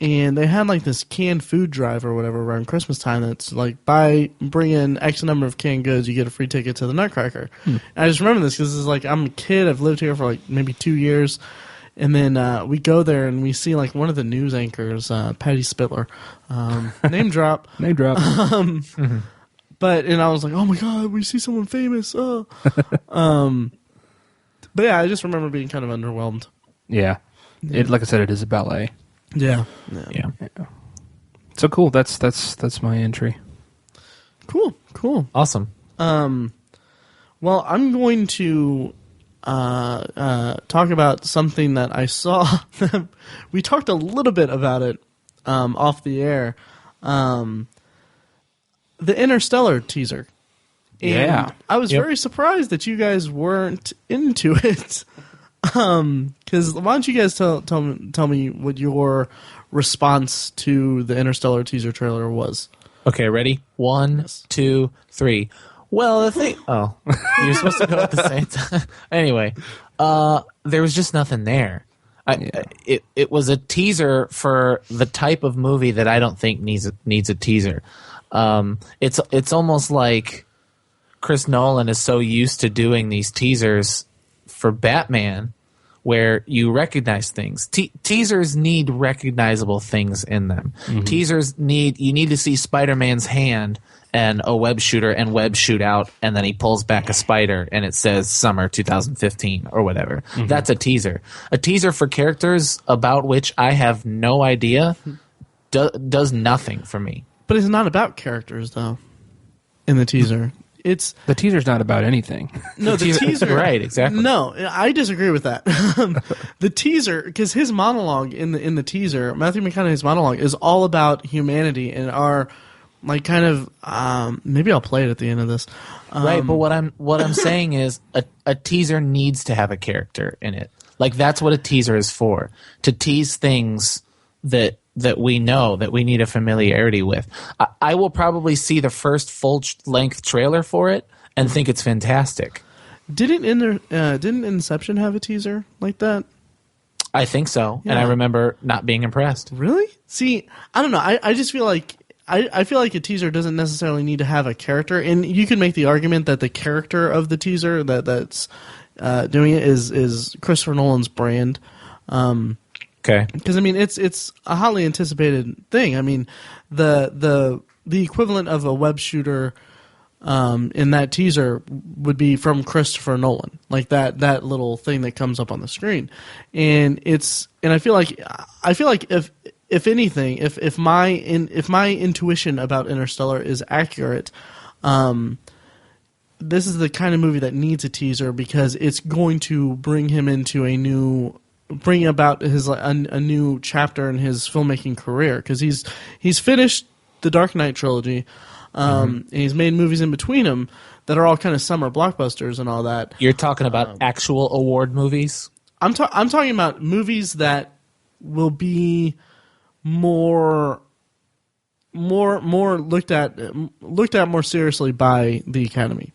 they had like this canned food drive or whatever around Christmas time. That's like, bring in X number of canned goods, you get a free ticket to the Nutcracker. And I just remember this because it's like, I'm a kid. I've lived here for like maybe 2 years. And then we go there and we see like one of the news anchors, Patty Spitler, name drop. Name drop. But, and I was like, oh my God, we see someone famous. Oh. But yeah, I just remember being kind of underwhelmed. Yeah. Like I said, it is a ballet. Yeah. So cool. That's my entry. Cool. Awesome. Well, I'm going to talk about something that I saw. We talked a little bit about it off the air. The Interstellar teaser. And I was very surprised that you guys weren't into it. Because why don't you guys tell me what your response to the Interstellar teaser trailer was? Okay, ready? 1, 2, 3. Well, the thing. Oh, you're supposed to go at the same time. Anyway, there was just nothing there. It was a teaser for the type of movie that I don't think needs a teaser. It's almost like Chris Nolan is so used to doing these teasers for Batman, where you recognize things. Teasers need recognizable things in them. Teasers you need to see Spider-Man's hand and a web shooter and web shoot out, and then he pulls back a spider and it says summer 2015 or whatever. That's a teaser. A teaser for characters about which I have no idea does nothing for me. But it's not about characters, though, in the teaser. The teaser's not about anything. No, the teaser. Right, exactly. No, I disagree with that. The teaser, because his monologue in the teaser, Matthew McConaughey's monologue, is all about humanity and our, like, kind of. Maybe I'll play it at the end of this. Right, but what I'm saying is a teaser needs to have a character in it. Like, that's what a teaser is for, to tease things that we know, that we need a familiarity with. I will probably see the first full-length trailer for it and think it's fantastic. Didn't Inception have a teaser like that? I think so, and I remember not being impressed. Really? See, I don't know. I just feel like I feel like a teaser doesn't necessarily need to have a character, and you can make the argument that the character of the teaser that's doing it is Christopher Nolan's brand. Okay. Because I mean, it's a hotly anticipated thing. I mean, the equivalent of a web shooter in that teaser would be from Christopher Nolan, like that little thing that comes up on the screen, and I feel like if anything, if my intuition about Interstellar is accurate, this is the kind of movie that needs a teaser because it's going to bring about a new chapter in his filmmaking career, because he's finished the Dark Knight trilogy, and he's made movies in between them that are all kind of summer blockbusters and all that. You're talking about actual award movies? I'm talking about movies that will be more looked at more seriously by the Academy.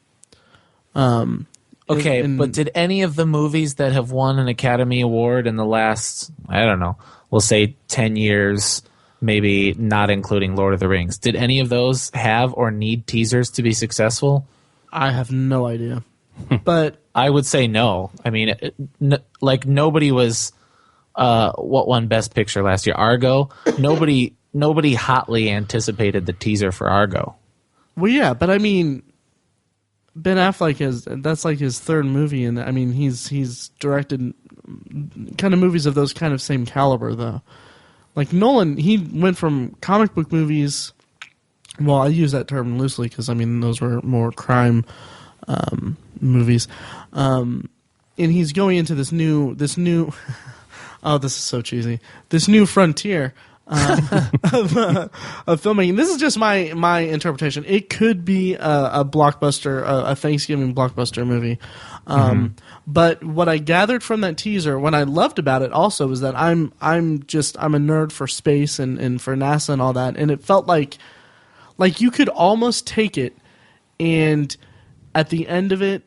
Okay, but did any of the movies that have won an Academy Award in the last, I don't know, we'll say 10 years, maybe not including Lord of the Rings, did any of those have or need teasers to be successful? I have no idea. But I would say no. I mean, like nobody was what won Best Picture last year? Argo? Nobody hotly anticipated the teaser for Argo. Well, yeah, but I mean, Ben Affleck that's like his third movie, and I mean he's directed kind of movies of those kind of same caliber, though. Like Nolan, he went from comic book movies. Well, I use that term loosely because I mean those were more crime movies, and he's going into this new. Oh, this is so cheesy. This new frontier of filmmaking. This is just my interpretation. It could be a blockbuster, a Thanksgiving blockbuster movie. But what I gathered from that teaser, what I loved about it also, is that I'm a nerd for space and for NASA and all that, and it felt like you could almost take it and at the end of it,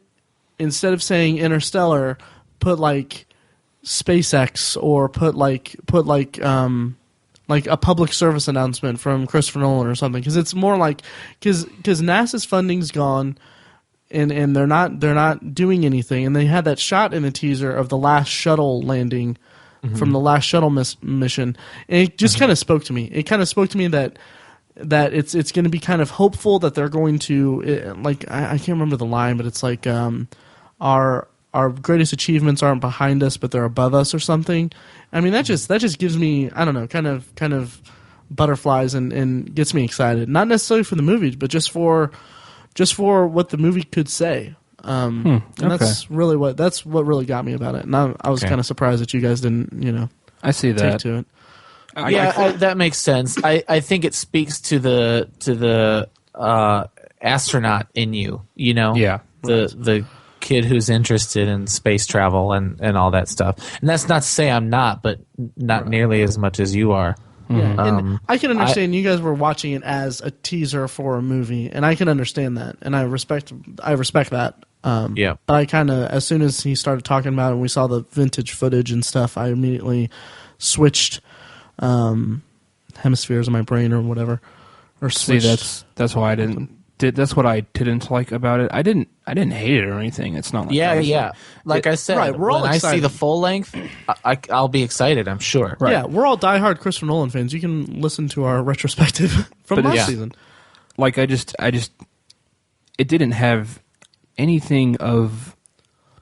instead of saying Interstellar, put like SpaceX or put like a public service announcement from Christopher Nolan or something, because it's more like because NASA's funding's gone. And they're not doing anything, and they had that shot in the teaser of the last shuttle landing from the last shuttle mission, and it just kind of spoke to me. It kind of spoke to me that it's going to be kind of hopeful that they're going to I can't remember the line, but it's like our greatest achievements aren't behind us, but they're above us or something. I mean that just gives me, I don't know, kind of butterflies and gets me excited. Not necessarily for the movie, but just for what the movie could say. And that's what really got me about it. And I was kind of surprised that you guys didn't, I see that. take to it. That makes sense. I think it speaks to the astronaut in you, Yeah. The kid who's interested in space travel and all that stuff. And that's not to say I'm not, but not nearly as much as you are. Yeah, and I can understand you guys were watching it as a teaser for a movie, and I can understand that, and I respect that. But I kind of, as soon as he started talking about it and we saw the vintage footage and stuff, I immediately switched hemispheres in my brain or whatever. Or switched. That's why I didn't. That's what I didn't like about it. I didn't hate it or anything. It's not like Like I said, right, we're all when excited. I see the full length, I'll be excited. I'm sure. Right. Yeah, we're all diehard Christopher Nolan fans. You can listen to our retrospective from last season. Like I just, it didn't have anything of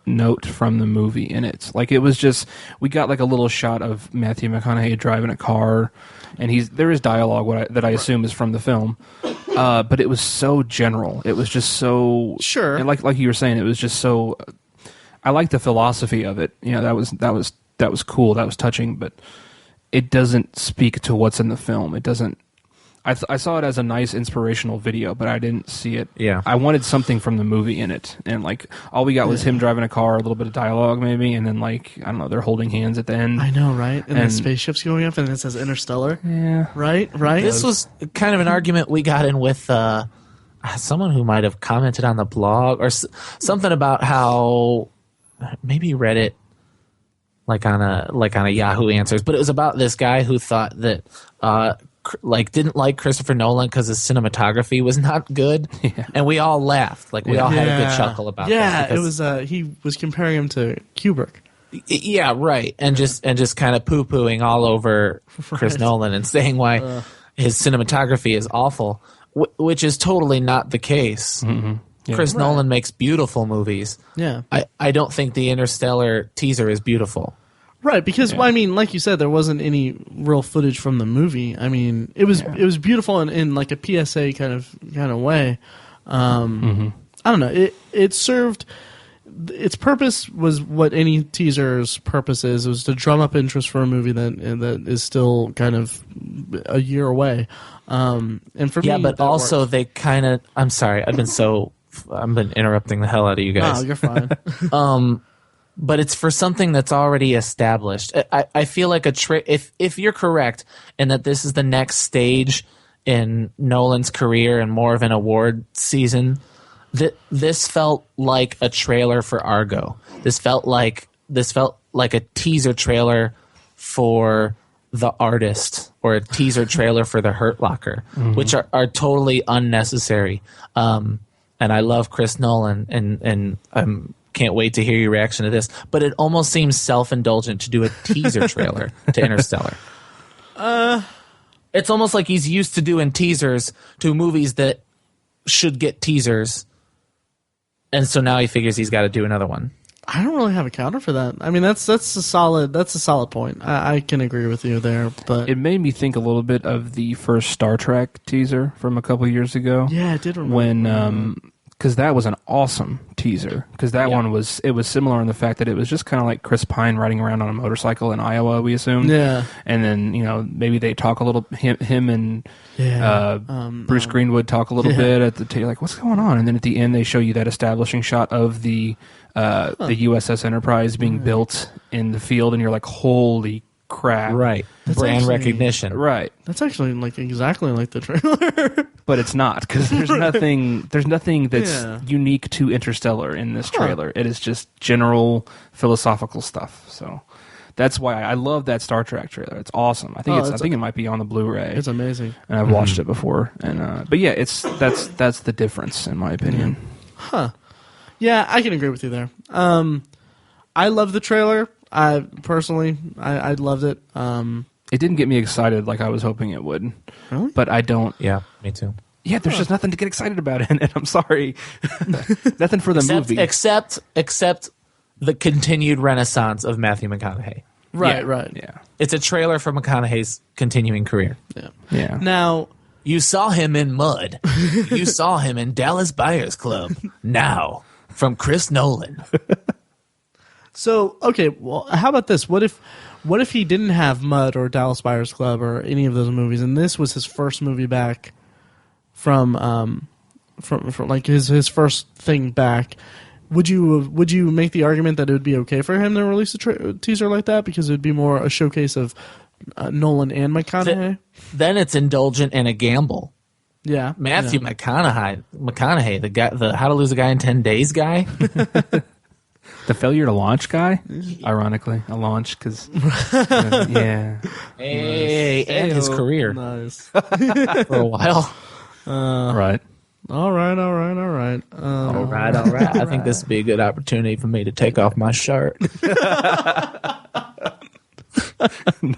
note from the movie in it. Like it was just, we got like a little shot of Matthew McConaughey driving a car, and there is dialogue that I assume is from the film. But it was so general. It was just so sure, and like you were saying, it was just so. I like the philosophy of it. That was cool. That was touching. But it doesn't speak to what's in the film. It doesn't. I saw it as a nice inspirational video, but I didn't see it. Yeah. I wanted something from the movie in it, and like all we got was him driving a car, a little bit of dialogue maybe, and then like I don't know, they're holding hands at the end. I know, right? And the spaceship's going up, and it says Interstellar. Yeah. Right. This was kind of an argument we got in with someone who might have commented on the blog or something about how maybe read it like on a Yahoo Answers, but it was about this guy who thought that didn't like Christopher Nolan because his cinematography was not good, and we all laughed. Like we all had a good chuckle about that. Yeah, it was. He was comparing him to Kubrick. Yeah, right, and just kind of poo-pooing all over Chris Nolan and saying why his cinematography is awful, which is totally not the case. Mm-hmm. Yeah. Chris Nolan makes beautiful movies. Yeah, I don't think the Interstellar teaser is beautiful. Right, because I mean, like you said, there wasn't any real footage from the movie. I mean, it was beautiful in like a PSA kind of way. I don't know. It served its purpose was what any teaser's purpose is. It was to drum up interest for a movie that is still kind of a year away. And for me, but also worked. They kind of. I'm sorry, I've been interrupting the hell out of you guys. Oh, you're fine. But it's for something that's already established. I feel like if you're correct and that this is the next stage in Nolan's career and more of an award season, this felt like a trailer for Argo. This felt like a teaser trailer for The Artist or a teaser trailer for The Hurt Locker, which are totally unnecessary. And I love Chris Nolan, and I'm can't wait to hear your reaction to this, but it almost seems self-indulgent to do a teaser trailer to Interstellar. It's almost like he's used to doing teasers to movies that should get teasers, and so now he figures he's got to do another one. I don't really have a counter for that. I mean, that's a solid point. I can agree with you there, but it made me think a little bit of the first Star Trek teaser from a couple years ago. Yeah, I did remember when because that was an awesome teaser. Because that one was similar in the fact that it was just kind of like Chris Pine riding around on a motorcycle in Iowa, we assumed. Yeah, and then maybe they talk a little him and Bruce Greenwood talk a little bit at the like what's going on, and then at the end they show you that establishing shot of the USS Enterprise being built in the field, and you're like, holy crap! Right, brand recognition. Right, that's actually like exactly like the trailer. But it's not, because there's nothing that's unique to Interstellar in this trailer. It is just general philosophical stuff. So That's why I love that Star Trek trailer. It's awesome. I think it might be on the Blu-ray. It's amazing. And I've watched it before. And but yeah, that's the difference in my opinion. Huh. Yeah, I can agree with you there. I love the trailer. I loved it. It didn't get me excited like I was hoping it would. Really? But I don't. Yeah, me too. Yeah, there's just nothing to get excited about in it. I'm sorry. Nothing for the movie. Except the continued renaissance of Matthew McConaughey. Right. Yeah. It's a trailer for McConaughey's continuing career. Yeah. Now, you saw him in Mud. You saw him in Dallas Buyers Club. Now, from Chris Nolan. so okay, well, how about this? What if he didn't have Mud or Dallas Buyers Club or any of those movies, and this was his first movie back from like his first thing back? Would you make the argument that it would be okay for him to release a teaser like that because it would be more a showcase of Nolan and McConaughey? Then it's indulgent and a gamble. Yeah, Matthew McConaughey, the guy, the How to Lose a Guy in 10 Days guy. The failure to launch guy, ironically, a launch because yeah. Hey, and his career Nice. for a while. Right. All right. All right. I think this would be a good opportunity for me to take off my shirt.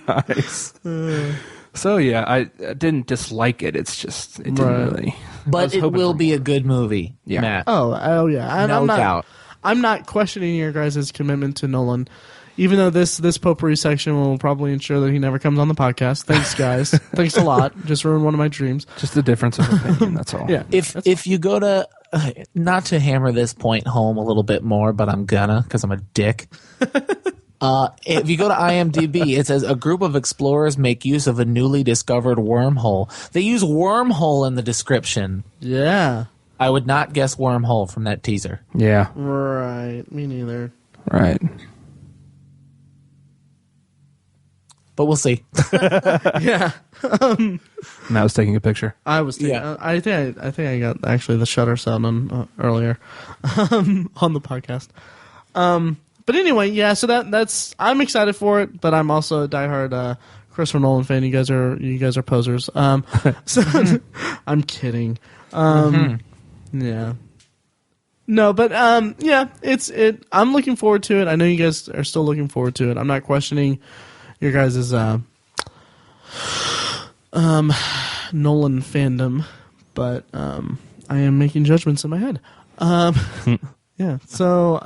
Nice. So yeah, I didn't dislike it. It's just it didn't really. But it will be a good movie, Yeah. Matt. Oh yeah. No doubt. I'm not questioning your guys' commitment to Nolan, even though this Potpourri section will probably ensure that he never comes on the podcast. Thanks, guys. Thanks a lot. Just ruined one of my dreams. Just a difference of opinion. That's all. Yeah. If you go to, not to hammer this point home a little bit more, but I'm gonna because I'm a dick. If you go to IMDb, it says a group of explorers make use of a newly discovered wormhole. They use wormhole in the description. Yeah. I would not guess wormhole from that teaser. Yeah. Right. Me neither. Right. But we'll see. Yeah. Matt was taking a picture. I was thinking, Yeah. I think I got actually the shutter sound on earlier on the podcast. But anyway, yeah. So that's I'm excited for it, but I'm also a diehard Christopher Nolan fan. You guys are posers. So I'm kidding. Yeah. No, but yeah. I'm looking forward to it. I know you guys are still looking forward to it. I'm not questioning your guys' Nolan fandom, but I am making judgments in my head. Yeah. So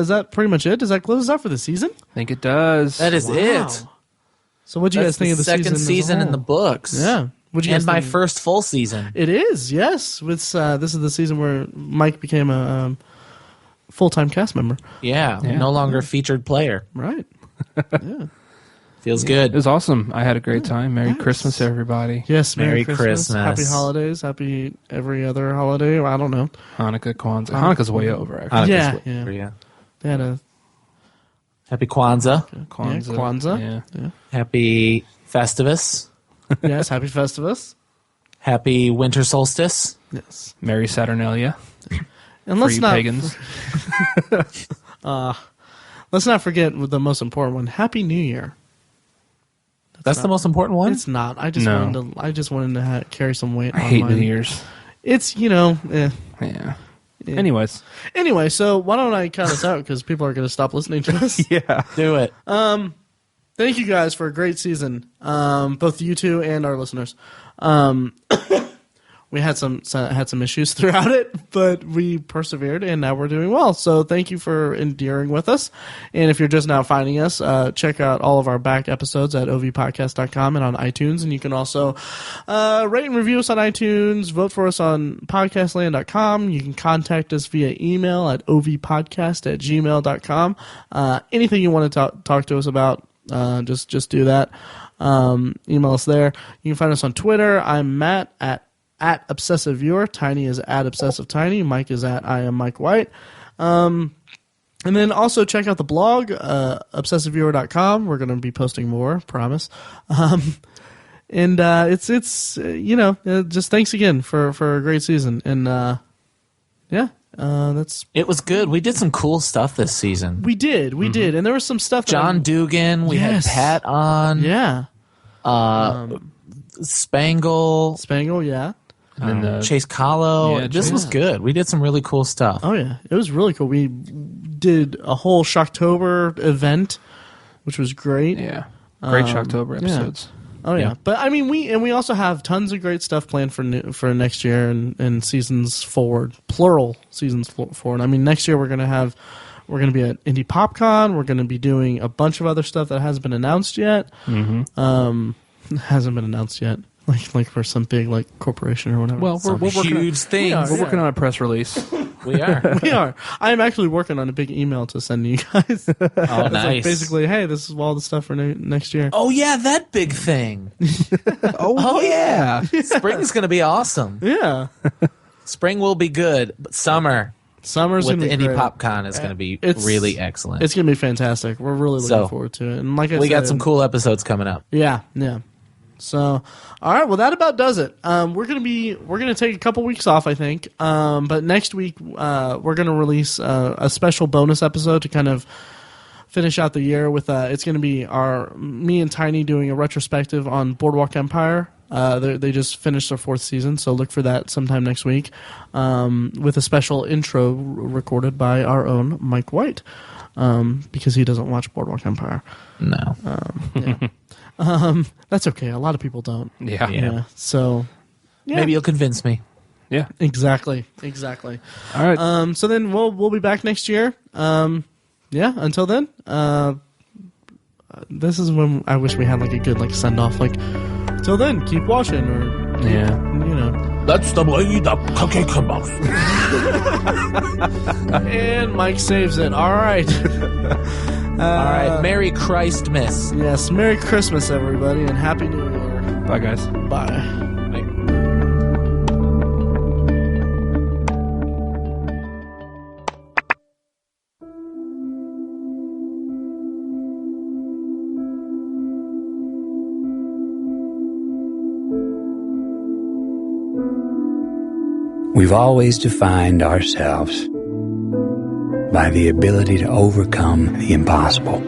is that pretty much it? Does that close us out for the season? I think it does. That is it. So what do you guys think of the second season in the books? Yeah. What'd you guys And my think? first full season. It is, yes. This is the season where Mike became a full-time cast member. Yeah. No longer featured player. Right. Yeah. Feels It good. was awesome. I had a great time. Merry Nice. Christmas, everybody. Yes, Merry Merry Christmas. Christmas. Happy holidays. Happy every other holiday. I don't know. Hanukkah, Kwanzaa. Hanukkah's way over, actually. Yeah, Yeah. yeah. They had a Happy Kwanzaa. Kwanzaa. Kwanzaa. Yeah. Happy Festivus. Yes, happy Festivus. Happy Winter Solstice. Yes. Merry Saturnalia. And For let's you not pagans. let's not forget the most important one. Happy New Year. That's the most important one? It's not. I just No. wanted to carry some weight. I on hate mine. New Year's. It's Yeah. Yeah. Anyways. Anyway, so why don't I count us out because people are going to stop listening to us. Yeah. Do it. Thank you guys for a great season, both you two and our listeners. We had some issues throughout it, but we persevered, and now we're doing well. So thank you for enduring with us. And if you're just now finding us, check out all of our back episodes at ovpodcast.com and on iTunes. And you can also rate and review us on iTunes, vote for us on podcastland.com. You can contact us via email at ovpodcast@gmail.com. Anything you want to talk to us about, just do that. Email us there. You can find us on Twitter. I'm Matt at Obsessive Viewer. Tiny is at Obsessive Tiny. Mike is at I am Mike White. And then also check out the blog, obsessiveviewer.com. We're going to be posting more, promise. And it's just thanks again for a great season. And yeah, It was good. We did some cool stuff this season. We did, and there was some stuff. John Dugan. We had Pat on. Yeah. Spangle, yeah. And then Chase Kahlo. Yeah, this Chase. was good. We did some really cool stuff. Oh yeah, it was really cool. We did a whole Shocktober event, which was great. Yeah. Great Shocktober episodes. Oh yeah. But I mean, we also have tons of great stuff planned for next year and seasons forward, plural seasons forward. I mean, next year we're gonna be at Indie PopCon. We're gonna be doing a bunch of other stuff that hasn't been announced yet. Hasn't been announced yet, like for some big corporation or whatever. Well, we're working huge things. We're working on a press release. We are. We are. I am actually working on a big email to send to you guys. Oh, nice. Basically, hey, this is all the stuff for next year. Oh yeah, that big thing. Oh yeah. Spring's gonna be awesome. Yeah. Spring will be good, but summer's Summer's with gonna the be Indie great. PopCon is gonna be really excellent. It's gonna be fantastic. We're really looking forward to it. And like I said, we got some cool episodes coming up. Yeah. So, all right. Well, that about does it. We're gonna take a couple weeks off, I think. But next week, we're gonna release a special bonus episode to kind of finish out the year with. It's gonna be me and Tiny doing a retrospective on Boardwalk Empire. They just finished their 4th season, so look for that sometime next week. With a special intro recorded by our own Mike White, because he doesn't watch Boardwalk Empire. No. Yeah. That's okay. A lot of people don't. Yeah. So Maybe you'll convince me. Yeah. Exactly. All right. So then we'll be back next year. Until then, this is when I wish we had a good send off. Till then, keep watching, or That's the way the cookie crumbles. And Mike saves it. All right. All right. Merry Christmas. Yes. Merry Christmas, everybody, and Happy New Year. Bye, guys. Bye. We've always defined ourselves by the ability to overcome the impossible.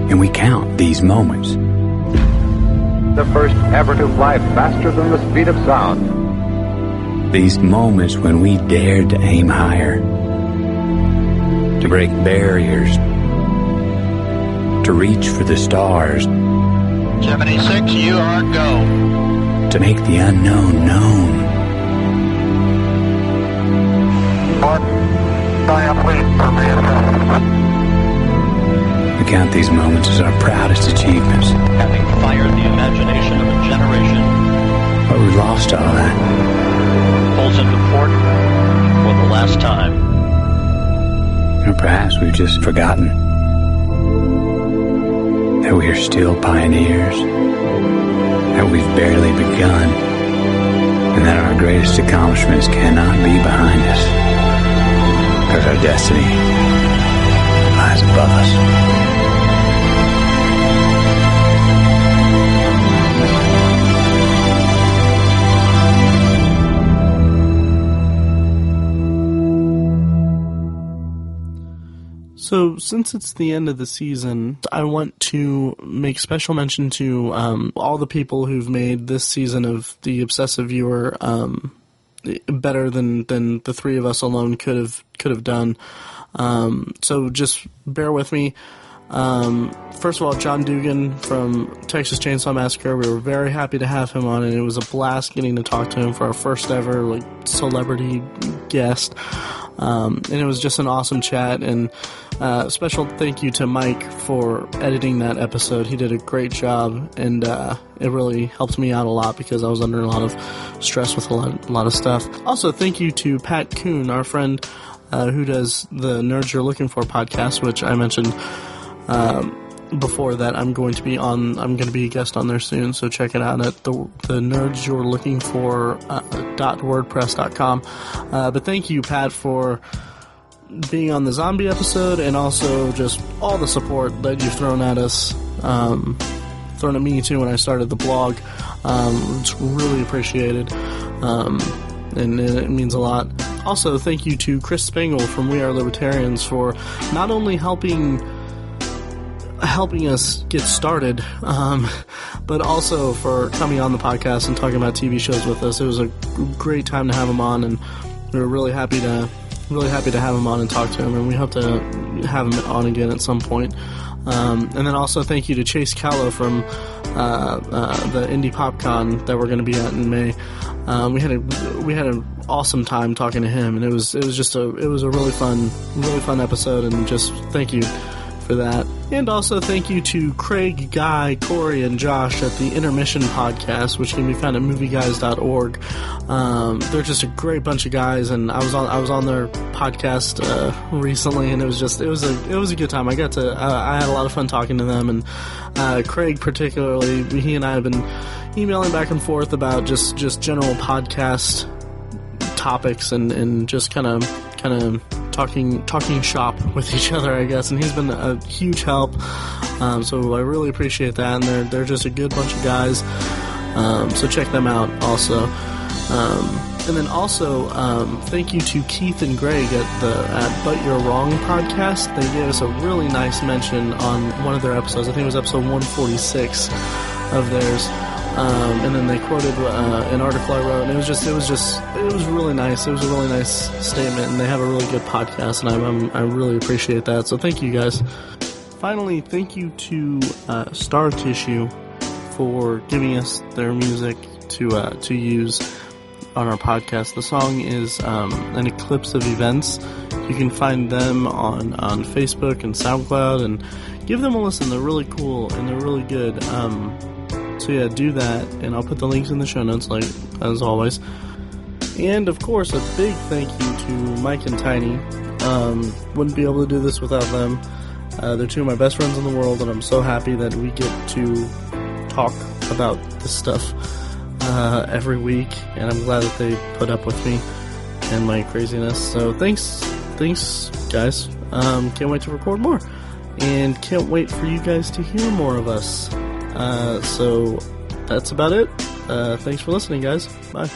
And we count these moments. The first ever to fly faster than the speed of sound. These moments when we dared to aim higher, to break barriers, to reach for the stars, 76, you are go. to make the unknown known. We count these moments as our proudest achievements, Having fired the imagination of a generation, but we've lost all that. pulls into port for the last time. Or perhaps we've just forgotten that we are still pioneers, that we've barely begun, and that our greatest accomplishments cannot be behind us, because our destiny lies above us. So, since it's the end of the season, I want to make special mention to all the people who've made this season of the Obsessive Viewer better than the three of us alone could have done. So just bear with me. First of all, John Dugan from Texas Chainsaw Massacre. We were very happy to have him on, and it was a blast getting to talk to him for our first ever celebrity guest. And it was just an awesome chat, and special thank you to Mike for editing that episode. He did a great job, and it really helped me out a lot because I was under a lot of stress with a lot of stuff. Also, thank you to Pat Kuhn, our friend who does the Nerds You're Looking For podcast, which I mentioned before that I'm going to be a guest on there soon, so check it out at the Nerds You're Looking For .wordpress.com. But thank you, Pat, for being on the zombie episode, and also just all the support that you've thrown at us thrown at me too when I started the blog. It's really appreciated, and it means a lot. Also, thank you to Chris Spangle from We Are Libertarians for not only helping us get started, but also for coming on the podcast and talking about TV shows with us. It was a great time to have him on, and we were really happy to have him on and talk to him, and we hope to have him on again at some point. And then also thank you to Chase Callow from the Indie PopCon that we're going to be at in May. We had an awesome time talking to him, and it was a really fun episode, and just thank you for that. And also thank you to Craig, Guy, Corey, and Josh at the Intermission Podcast, which can be found at movieguys.org. They're just a great bunch of guys, and I was on their podcast recently, and it was a good time. I had a lot of fun talking to them, and Craig particularly. He and I have been emailing back and forth about just general podcast topics and just kind of talking shop with each other, I guess, and he's been a huge help, so I really appreciate that, and they're just a good bunch of guys, so check them out also. And then also thank you to Keith and Greg at But You're Wrong podcast. They gave us a really nice mention on one of their episodes. I think it was episode 146 of theirs. And then they quoted an article I wrote, and it was really nice. It was a really nice statement, and they have a really good podcast, and I really appreciate that. So thank you guys. Finally, thank you to Star Tissue for giving us their music to use on our podcast. The song is An Eclipse of Events. You can find them on Facebook and SoundCloud, and give them a listen. They're really cool and they're really good. So yeah, do that, and I'll put the links in the show notes, like as always. And of course, a big thank you to Mike and Tiny. Wouldn't be able to do this without them. They're two of my best friends in the world, and I'm so happy that we get to talk about this stuff every week. And I'm glad that they put up with me and my craziness. So thanks guys. Can't wait to record more, and can't wait for you guys to hear more of us. So that's about it. Thanks for listening, guys. Bye.